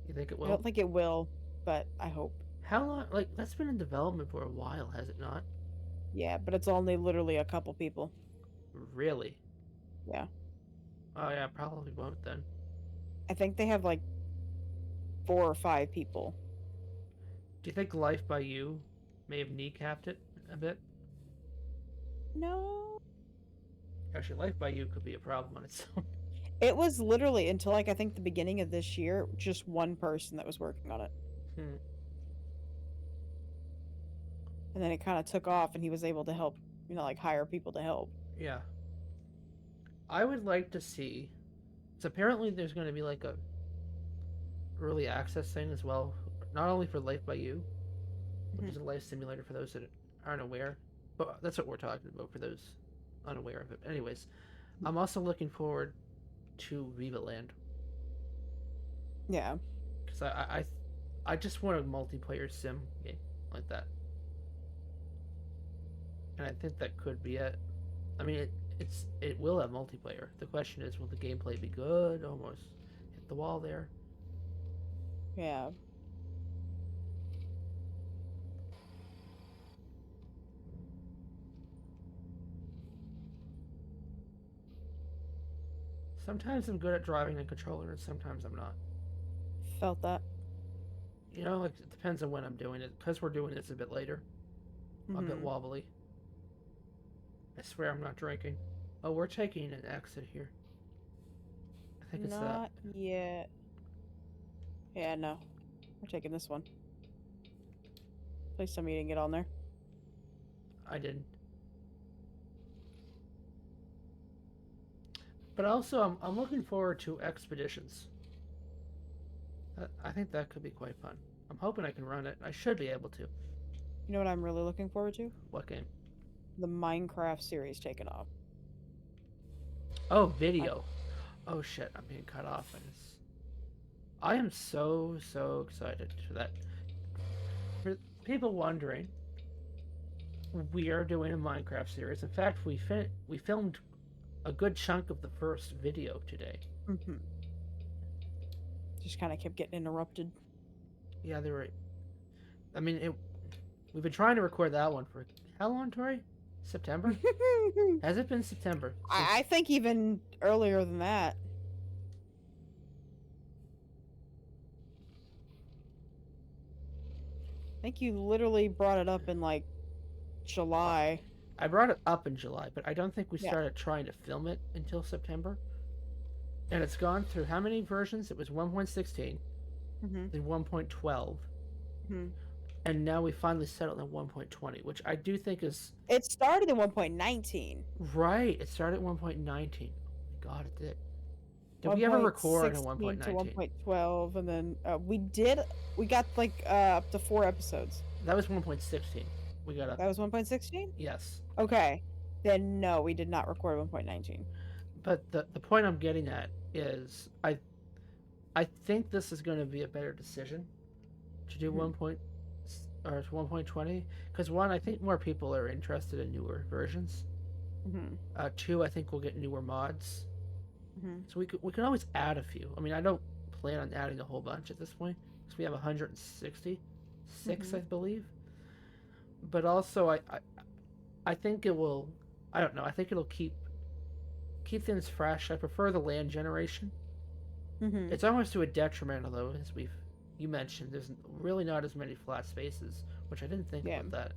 You think it I will? don't think it will, but I hope. How long? Like that's been in development for a while, has it not? Yeah, but it's only literally a couple people. Really? Yeah. Oh yeah, probably won't then. I think they have like 4 or 5 people. Do you think Life by You may have kneecapped it a bit? No. Actually, Life by You could be a problem on its own. It was literally until like I think the beginning of this year, just one person that was working on it. Hmm. And then it kind of took off and he was able to help, like hire people to help. Yeah. I would like to see. So apparently, there's going to be like a early access thing as well, not only for Life by You, which Mhm. is a life simulator for those that aren't aware, but that's what we're talking about for those unaware of it. Anyways, I'm also looking forward to Viva Land Yeah. because I just want a multiplayer sim game like that, and I think that could be it. I mean, it will have multiplayer. The question is, will the gameplay be good? Almost hit the wall there. Yeah. Sometimes I'm good at driving and controlling, and sometimes I'm not. Felt that. Like it depends on when I'm doing it. Because we're doing this a bit later, I'm a bit Mhm. wobbly. I swear I'm not drinking. Oh, we're taking an exit here. I think it's that. Not yet. Yeah, no. We're taking this one. Please tell me you didn't get on there. I didn't. But also, I'm looking forward to expeditions. I think that could be quite fun. I'm hoping I can run it. I should be able to. You know what I'm really looking forward to? What game? The Minecraft series taking off. Oh, I video. Oh shit, I'm being cut off. I am so excited for that. For people wondering, we are doing a Minecraft series. In fact, we filmed a good chunk of the first video today. Mhm. Just kind of kept getting interrupted. Yeah, they were. I mean, we've been trying to record that one for how long, Tori? September? Has it been September I since? think even earlier than that. I think you literally brought it up in like Uh, July. I brought it up in July, but I don't think we Yeah. started trying to film it until September. And it's gone through how many versions? It was 1.16, Mhm. then 1.12, Mhm. and now we finally settled on 1.20, which I do think is It started in 1.19. right. It started at 1.19. Oh my god, it did. Did we ever record on 1.16 to 1.19? 1.12, and then we got like up to 4 episodes. That was 1.16. We got up. That was 1.16. Yes. Okay, then no, we did not record 1.19. But the point I'm getting at is I think this is going to be a better decision to do Mhm. 1 point or 1.20 because one, I think more people are interested in newer versions. Mhm. Two, I think we'll get newer mods, Mhm. so we can always add a few. I mean, I don't plan on adding a whole bunch at this point because we have 166, I Mhm. believe. But also, I think it will. I don't know. I think it'll keep things fresh. I prefer the land generation. Mhm. It's almost to a detriment, though, as you mentioned. There's really not as many flat spaces, which I didn't think Yeah. about that.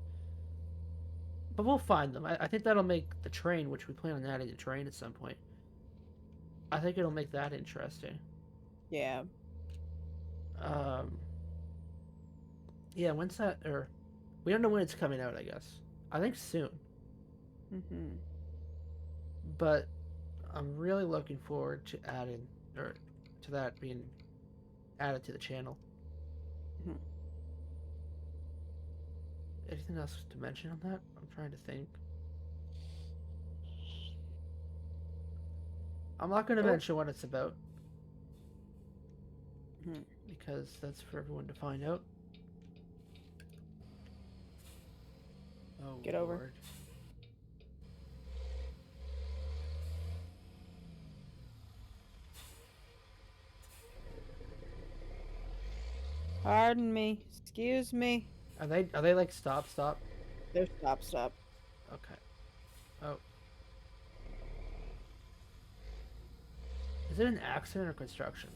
But we'll find them. I think that'll make the train, which we plan on adding the train at some point. I think it'll make that interesting. Yeah. Um, yeah, when's that? Or we don't know when it's coming out. I guess I think soon. Mhm. But I'm really looking forward to adding or to that being added to the channel. Mhm. Anything else to mention on that? I'm trying to think. I'm not going to Nope. mention what it's about Mhm. because that's for everyone to find out. Oh Get over. lord. Pardon me. Excuse me. Are they like stop? They're stop. Okay. Oh. Is it an accident or construction?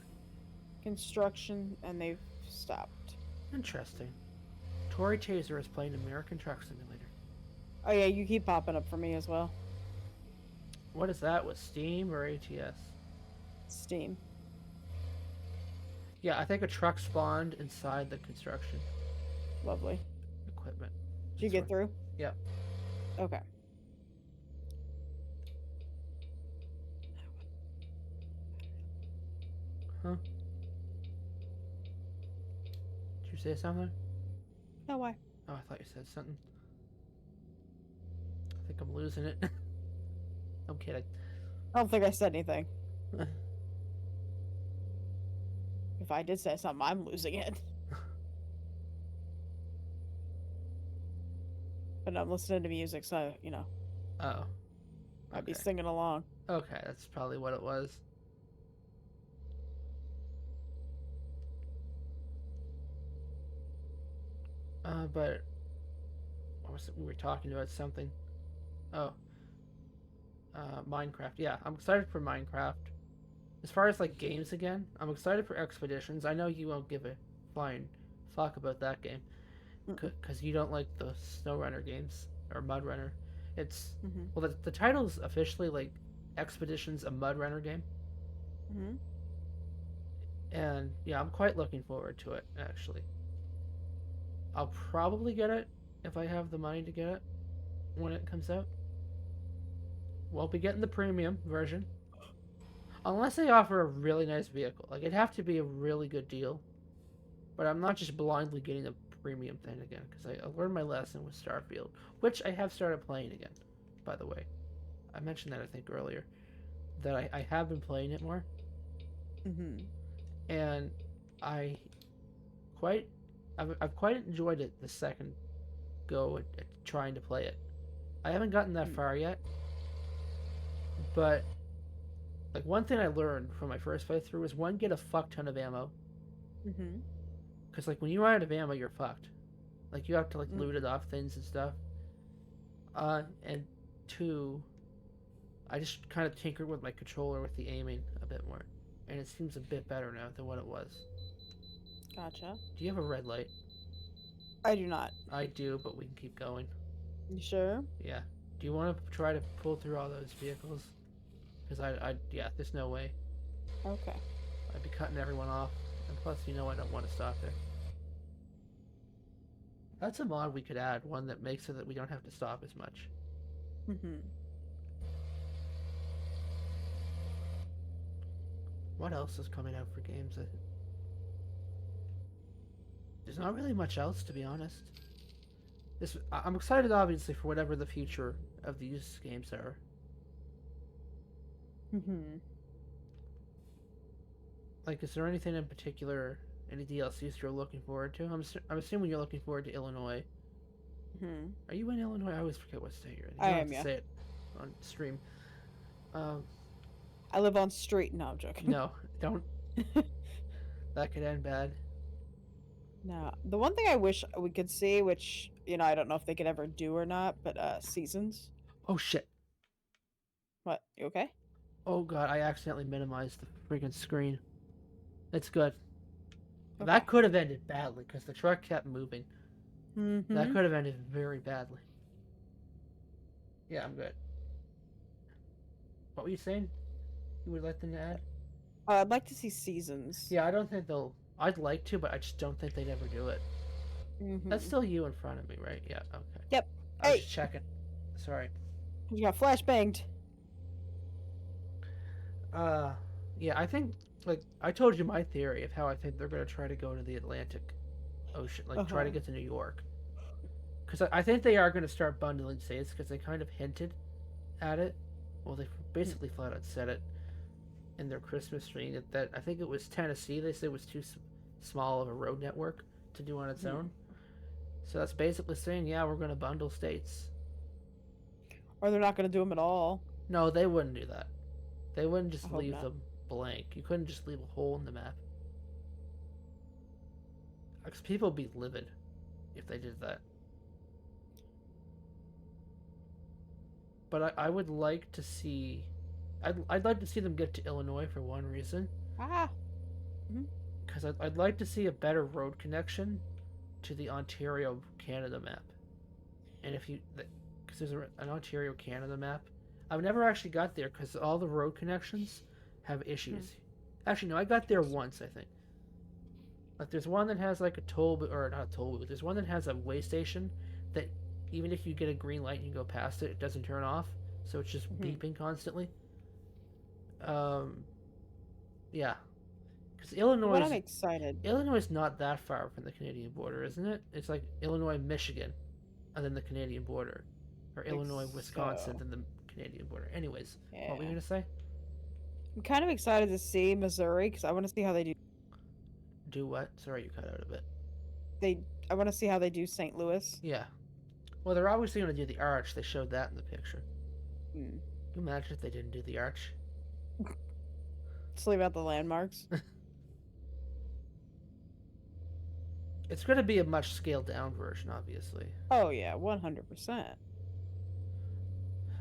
Construction, and they've stopped. Interesting. Tori Chaser is playing American Truck Simulator. Oh yeah, you keep popping up for me as well. What is that? With Steam or ATS? Steam. Yeah, I think a truck spawned inside the construction Lovely. equipment. Did you That's get right. through? Yep. Okay. Huh? Did you say something? No, why? Oh, I thought you said something. I think I'm losing it. I'm kidding. I don't think I said anything. If I did say something, I'm losing it. But I'm listening to music, so, Oh. I'd be Okay. singing along. Okay, that's probably what it was. But what was it? We were talking about something. Oh, Minecraft. Yeah, I'm excited for Minecraft. As far as like games again, I'm excited for Expeditions. I know you won't give a flying fuck about that game Mm-mm. because you don't like the SnowRunner games or Mud Runner. It's Mm-hmm. well, the title's officially like Expeditions, a Mud Runner game, Mm-hmm. and yeah, I'm quite looking forward to it. Actually, I'll probably get it if I have the money to get it when it comes out. Won't be getting the premium version unless they offer a really nice vehicle. Like it'd have to be a really good deal. But I'm not just blindly getting a premium thing again because I learned my lesson with Starfield, which I have started playing again. By the way, I mentioned that I think earlier that I have been playing it more, Mm-hmm. and I quite I've quite enjoyed it the second go at trying to play it. I haven't gotten that far yet, but like one thing I learned from my first playthrough was one, get a fuck ton of ammo Mm-hmm. because like when you run out of ammo you're fucked. Like you have to like Mm. loot it off things and stuff. And two, I just kind of tinkered with my controller with the aiming a bit more, and it seems a bit better now than what it was. Gotcha. Do you have a red light? I do not. I do, but we can keep going. You sure? Yeah. Do you want to try to pull through all those vehicles? Because yeah, there's no way. Okay. I'd be cutting everyone off, and plus, I don't want to stop there. That's a mod we could add, one that makes it that we don't have to stop as much. Mm-hmm. What else is coming out for games? There's not really much else, to be honest. I'm excited, obviously, for whatever the future of these games are. Mm-hmm. Like, is there anything in particular, any DLCs you're looking forward to? I'm assuming you're looking forward to Illinois. Mm-hmm. Are you in Illinois? I always forget what state you're in. You I don't am, have to yeah. say it on stream. Um, I live on street. No, I'm joking. no, don't. That could end bad. No. The one thing I wish we could see, which, I don't know if they could ever do or not, but seasons. Oh shit. What? You okay? Oh god, I accidentally minimized the freaking screen. It's good. Okay. That could have ended badly because the truck kept moving. Mm-hmm. That could have ended very badly. Yeah, I'm good. What were you saying? You would like them to add? I'd like to see seasons. Yeah, I don't think they'll. I'd like to, but I just don't think they'd ever do it. Mm-hmm. That's still you in front of me, right? Yeah, okay. Yep. I was Hey! just checking. Sorry. You got flashbanged. Uh, yeah, I think, like, I told you my theory of how I think they're going to try to go to the Atlantic Ocean, like, try to get to New York. Because I think they are going to start bundling states because they kind of hinted at it. Well, they basically flat out said it in their Christmas stream that I think it was Tennessee. They said it was too small of a road network to do on its own. So that's basically saying, yeah, we're going to bundle states. Or they're not going to do them at all. No, they wouldn't do that. They wouldn't just leave not. them blank. You couldn't just leave a hole in the map. Because people would be livid if they did that. but I would like to see. I'd like to see them get to Illinois for one reason. Ah. Mm-hmm. Because I'd like to see a better road connection to the Ontario Canada map. And if you, because there's an Ontario Canada map, I've never actually got there because all the road connections have issues. Actually, no, I got there once, I think. Like, there's one that has like a toll, or not a toll booth. There's one that has a way station that even if you get a green light and you go past it, it doesn't turn off, so it's just beeping constantly. Yeah, because Illinois. I'm excited. Illinois is not that far from the Canadian border, isn't it? It's like Illinois, Michigan, and then the Canadian border, or Illinois, Wisconsin, then the Canadian border. Anyways, what were you gonna say? I'm kind of excited to see Missouri because I want to see how they do. Do what? Sorry, you cut out a bit. I want to see how they do St. Louis. Yeah. Well, they're obviously going to do the arch. They showed that in the picture. Can you imagine if they didn't do the arch? Just leave out the landmarks. It's going to be a much scaled down version, obviously. Oh yeah, 100%.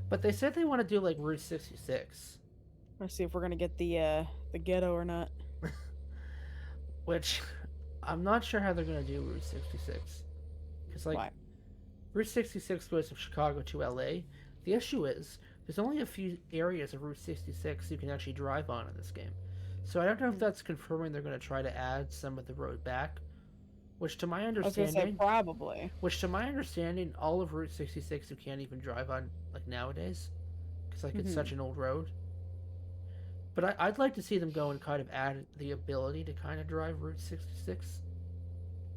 But they said they want to do like Route 66. Let's see if we're gonna get the ghetto or not. Which I'm not sure how they're going to do Route 66. Because like Route 66 goes from Chicago to LA. The issue is there's only a few areas of Route 66 you can actually drive on in this game. So I don't know if that's confirming they're going to try to add some of the road back. Which to my understanding, I was gonna say probably. Which to my understanding, all of Route 66 you can't even drive on like nowadays, because like it's such an old road. But I'd like to see them go and kind of add the ability to kind of drive Route 66,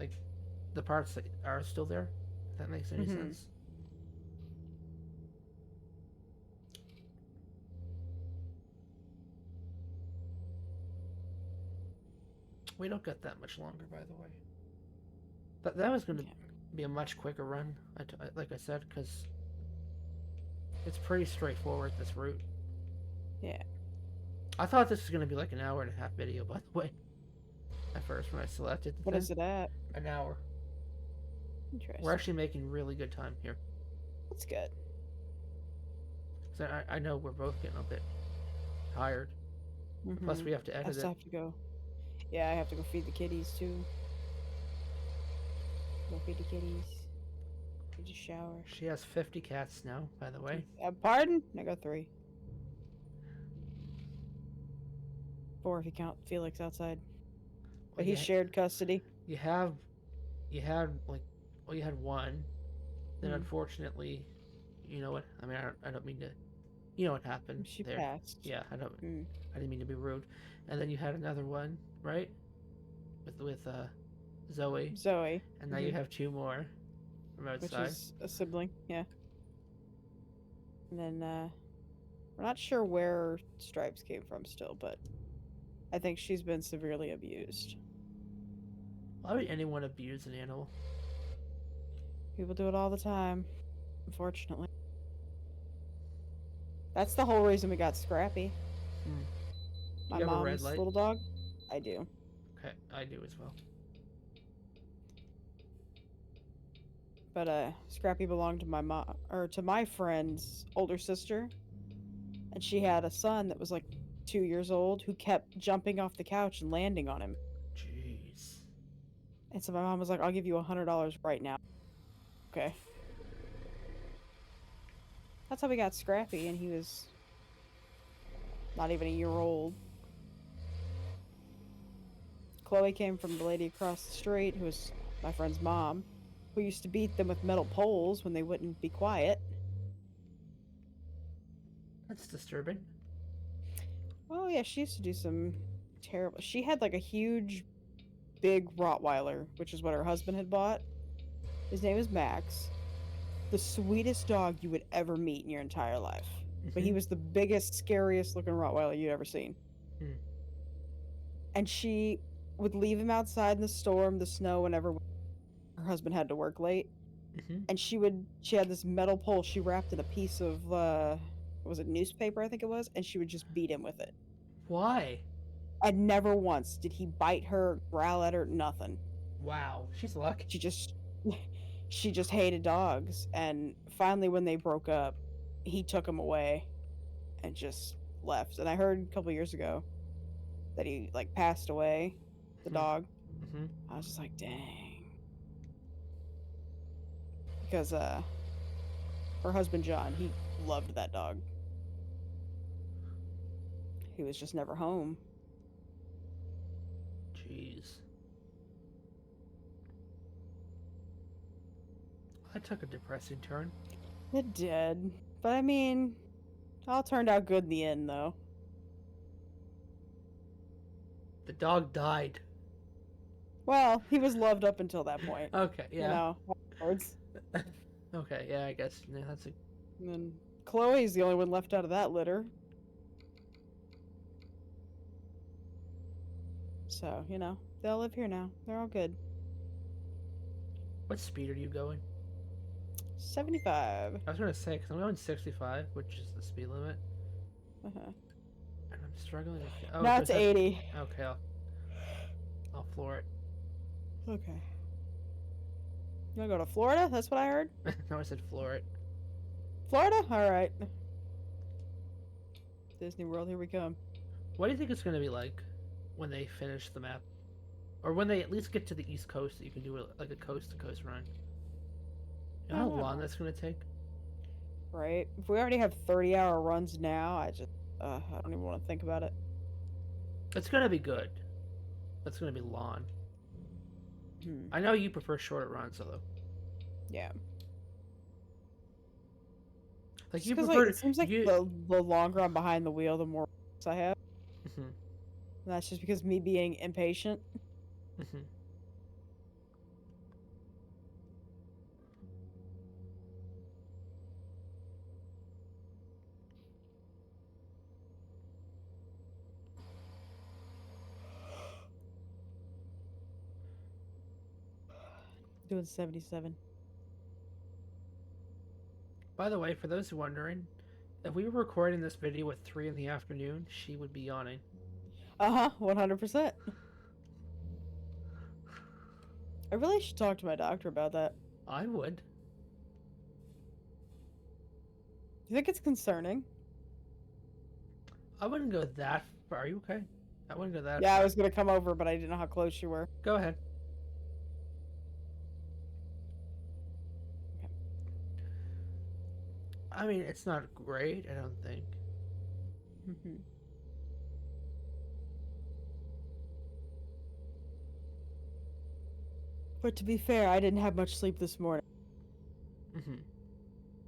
like the parts that are still there. If that makes any sense. We don't got that much longer, by the way. That was going to be a much quicker run, like I said, because it's pretty straightforward, this route. Yeah. I thought this was going to be like an hour and a half video, by the way, at first when I selected the What thing. is it at? An hour. Interesting. We're actually making really good time here. That's good. So I know we're both getting a bit tired. Plus we have to edit it. I have to go. Yeah, I have to go feed the kitties too. Go feed the kitties. Need to shower. She has 50 cats now, by the way. Pardon? I got 3. 4 if you count Felix outside. But he's shared custody. You had one. Then unfortunately, you know what? I mean, I don't mean to. You know what happened? She there. passed. Yeah, I didn't mean to be rude. And then you had another one, right? With Zoe. Zoe. And now you have 2 more from outside. Which is a sibling, yeah. And then we're not sure where Stripes came from still, but I think she's been severely abused. Why would anyone abuse an animal? People do it all the time, unfortunately. That's the whole reason we got Scrappy. My mom's little dog. I do. Okay, I do as well. But Scrappy belonged to my mom, or to my friend's older sister, and she had a son that was like 2 years old who kept jumping off the couch and landing on him. Jeez. And so my mom was like, "I'll give you $100 right now." Okay. That's how we got Scrappy, and he was not even a year old. Chloe came from the lady across the street, who was my friend's mom, who used to beat them with metal poles when they wouldn't be quiet. That's disturbing. Oh yeah, she used to do some terrible... She had like a huge, big Rottweiler, which is what her husband had bought. His name is Max. The sweetest dog you would ever meet in your entire life. But he was the biggest, scariest looking Rottweiler you'd ever seen. And she would leave him outside in the storm, the snow, whenever her husband had to work late. And she had this metal pole she wrapped in a piece of, was it newspaper, I think it was? And she would just beat him with it. Why? And never once did he bite her, growl at her, nothing. Wow, she's lucky. She just hated dogs. And finally when they broke up, he took him away and just left. And I heard a couple years ago that he like passed away, the dog. Mm-hmm. I was just like, dang. Because her husband John, he loved that dog. He was just never home. Jeez. That took a depressing turn. It did. But I mean, it all turned out good in the end, though. The dog died. Well, he was loved up until that point. Okay, yeah. You know, afterwards. Okay, yeah, I guess that's a. And then Chloe's the only one left out of that litter. So, you know, they'll live here now. They're all good. What speed are you going? 75. I was gonna say, because I'm going 65, which is the speed limit. Uh-huh. And I'm struggling to. Oh, now it's 80. Okay, I'll floor it. Okay. You wanna go to Florida? That's what I heard? No, I said floor it. Florida? Alright. Disney World, here we come. What do you think it's gonna be like when they finish the map? Or when they at least get to the East Coast, that you can do like a coast-to-coast run? You know how long that's gonna take? Right. If we already have 30-hour runs now, I don't even want to think about it. It's gonna be good. That's gonna be long. I know you prefer shorter runs, though. Yeah. Like just you prefer. Like, it seems like the longer I'm behind the wheel, the more I have. And that's just because me being impatient. Doing 77. By the way, for those wondering, if we were recording this video at 3 in the afternoon, she would be yawning. 100%. I really should talk to my doctor about that. I would. You think it's concerning? I wouldn't go that far. Are you okay? I wouldn't go that far. Yeah, I was going to come over, but I didn't know how close you were. Go ahead. Okay. I mean, it's not great, I don't think. But to be fair, I didn't have much sleep this morning.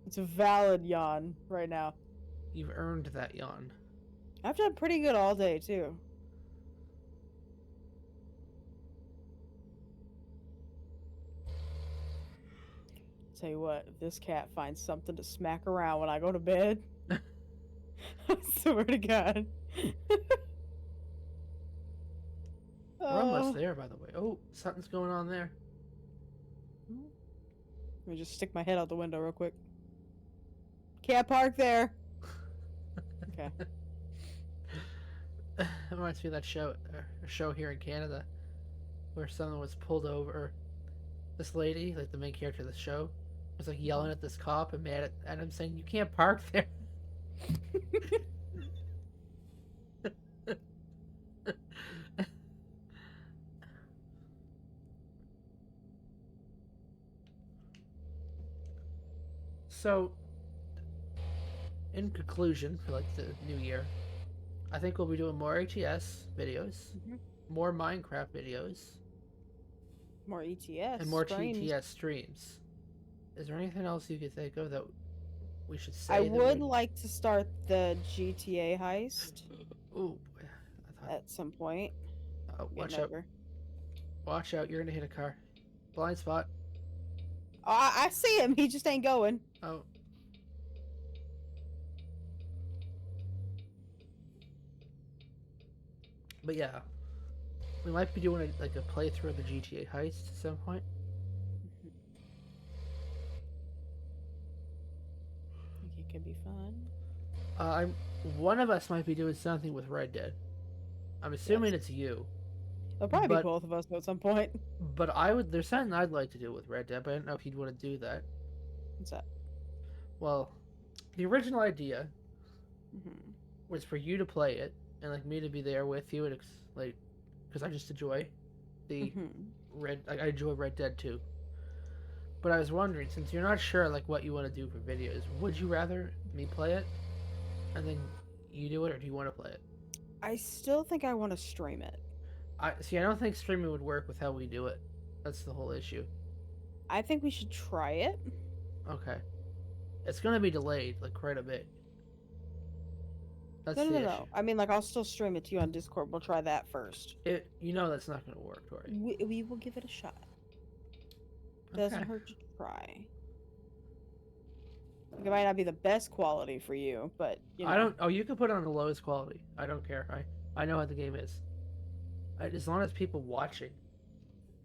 It's a valid yawn right now. You've earned that yawn. I've done pretty good all day, too. Tell you what, if this cat finds something to smack around when I go to bed, I swear to God. We're almost there, by the way. Oh, something's going on there. Let me just stick my head out the window real quick. Can't park there. Okay. It reminds me of that show, a show here in Canada, where someone was pulled over. This lady, like the main character of the show, was like yelling at this cop and mad at him, saying, "You can't park there." So, in conclusion, for like the new year, I think we'll be doing more ATS videos, more Minecraft videos, more ETS, and more TTS streams. Is there anything else you could think of that we should say? I would like to start the GTA heist. Ooh, at some point. Watch out! Watch out! You're gonna hit a car. Blind spot. Oh, I see him. He just ain't going. Oh. But yeah, we might be doing like a playthrough of the GTA heist at some point. I think it could be fun. One of us might be doing something with Red Dead. I'm assuming it's you. It'll probably be both of us at some point. But there's something I'd like to do with Red Dead, but I don't know if you'd want to do that. What's that? Well, the original idea Mm-hmm. was for you to play it and like me to be there with you and like because I just enjoy the Mm-hmm. I enjoy Red Dead 2. But I was wondering, since you're not sure like what you want to do for videos, would you rather me play it and then you do it, or do you want to play it? I still think I want to stream it. I see. I don't think streaming would work with how we do it. That's the whole issue. I think we should try it. Okay, it's gonna be delayed like quite a bit. No, That's no, the no, issue. no. I mean, like, I'll still stream it to you on Discord. We'll try that first. That's not gonna work, Tori. We will give it a shot. Okay. Doesn't hurt to try. Like, it might not be the best quality for you, but you I know. don't. Oh, you can put it on the lowest quality. I don't care. I know how the game is. As long as people watching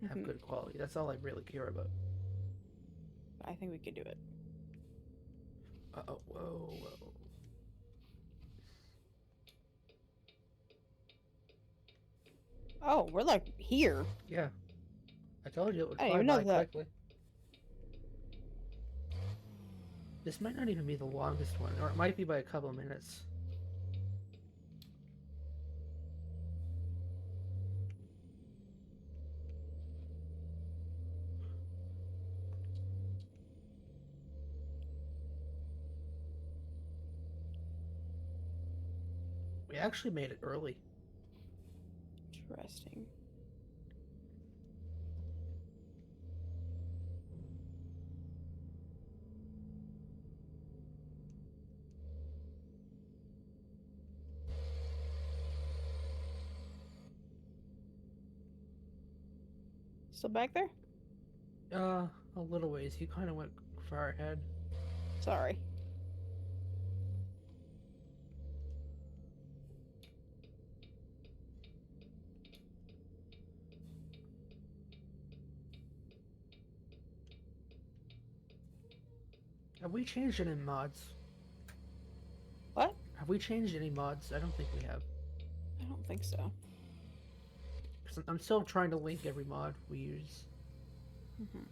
have Mm-hmm. good quality, that's all I really care about. I think we could do it. Oh, whoa, whoa. Oh, we're like here. Yeah, I told you it would I didn't fly even know by that. quickly. This might not even be the longest one, or it might be by a couple minutes. We actually made it early. Interesting. Still back there? A little ways. You kind of went far ahead. Sorry. Have we changed any mods? What? Have we changed any mods? I don't think we have. I don't think so. 'Cause I'm still trying to link every mod we use. Mm-hmm.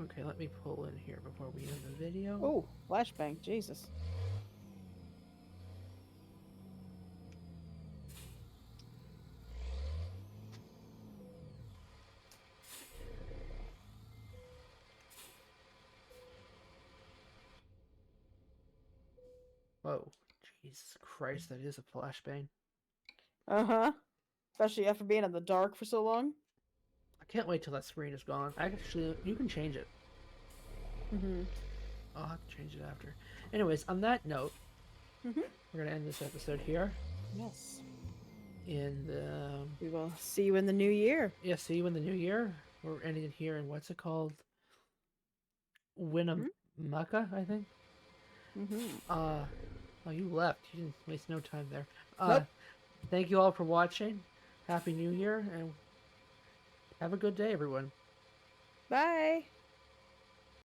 Okay, let me pull in here before we end the video. Oh, flashbang. Jesus. Whoa, Jesus Christ, that is a flashbang. Uh-huh. Especially after being in the dark for so long. I can't wait till that screen is gone. Actually, you can change it. Mm-hmm. I'll have to change it after. Anyways, on that note, Mm-hmm. we're gonna end this episode here. Yes. And We will see you in the new year. yeah, see you in the new year. We're ending it here in what's it called? Winnemucca, I think. Mm-hmm. Oh, you left. You didn't waste no time there. Nope. Thank you all for watching. Happy New Year, and have a good day, everyone. Bye.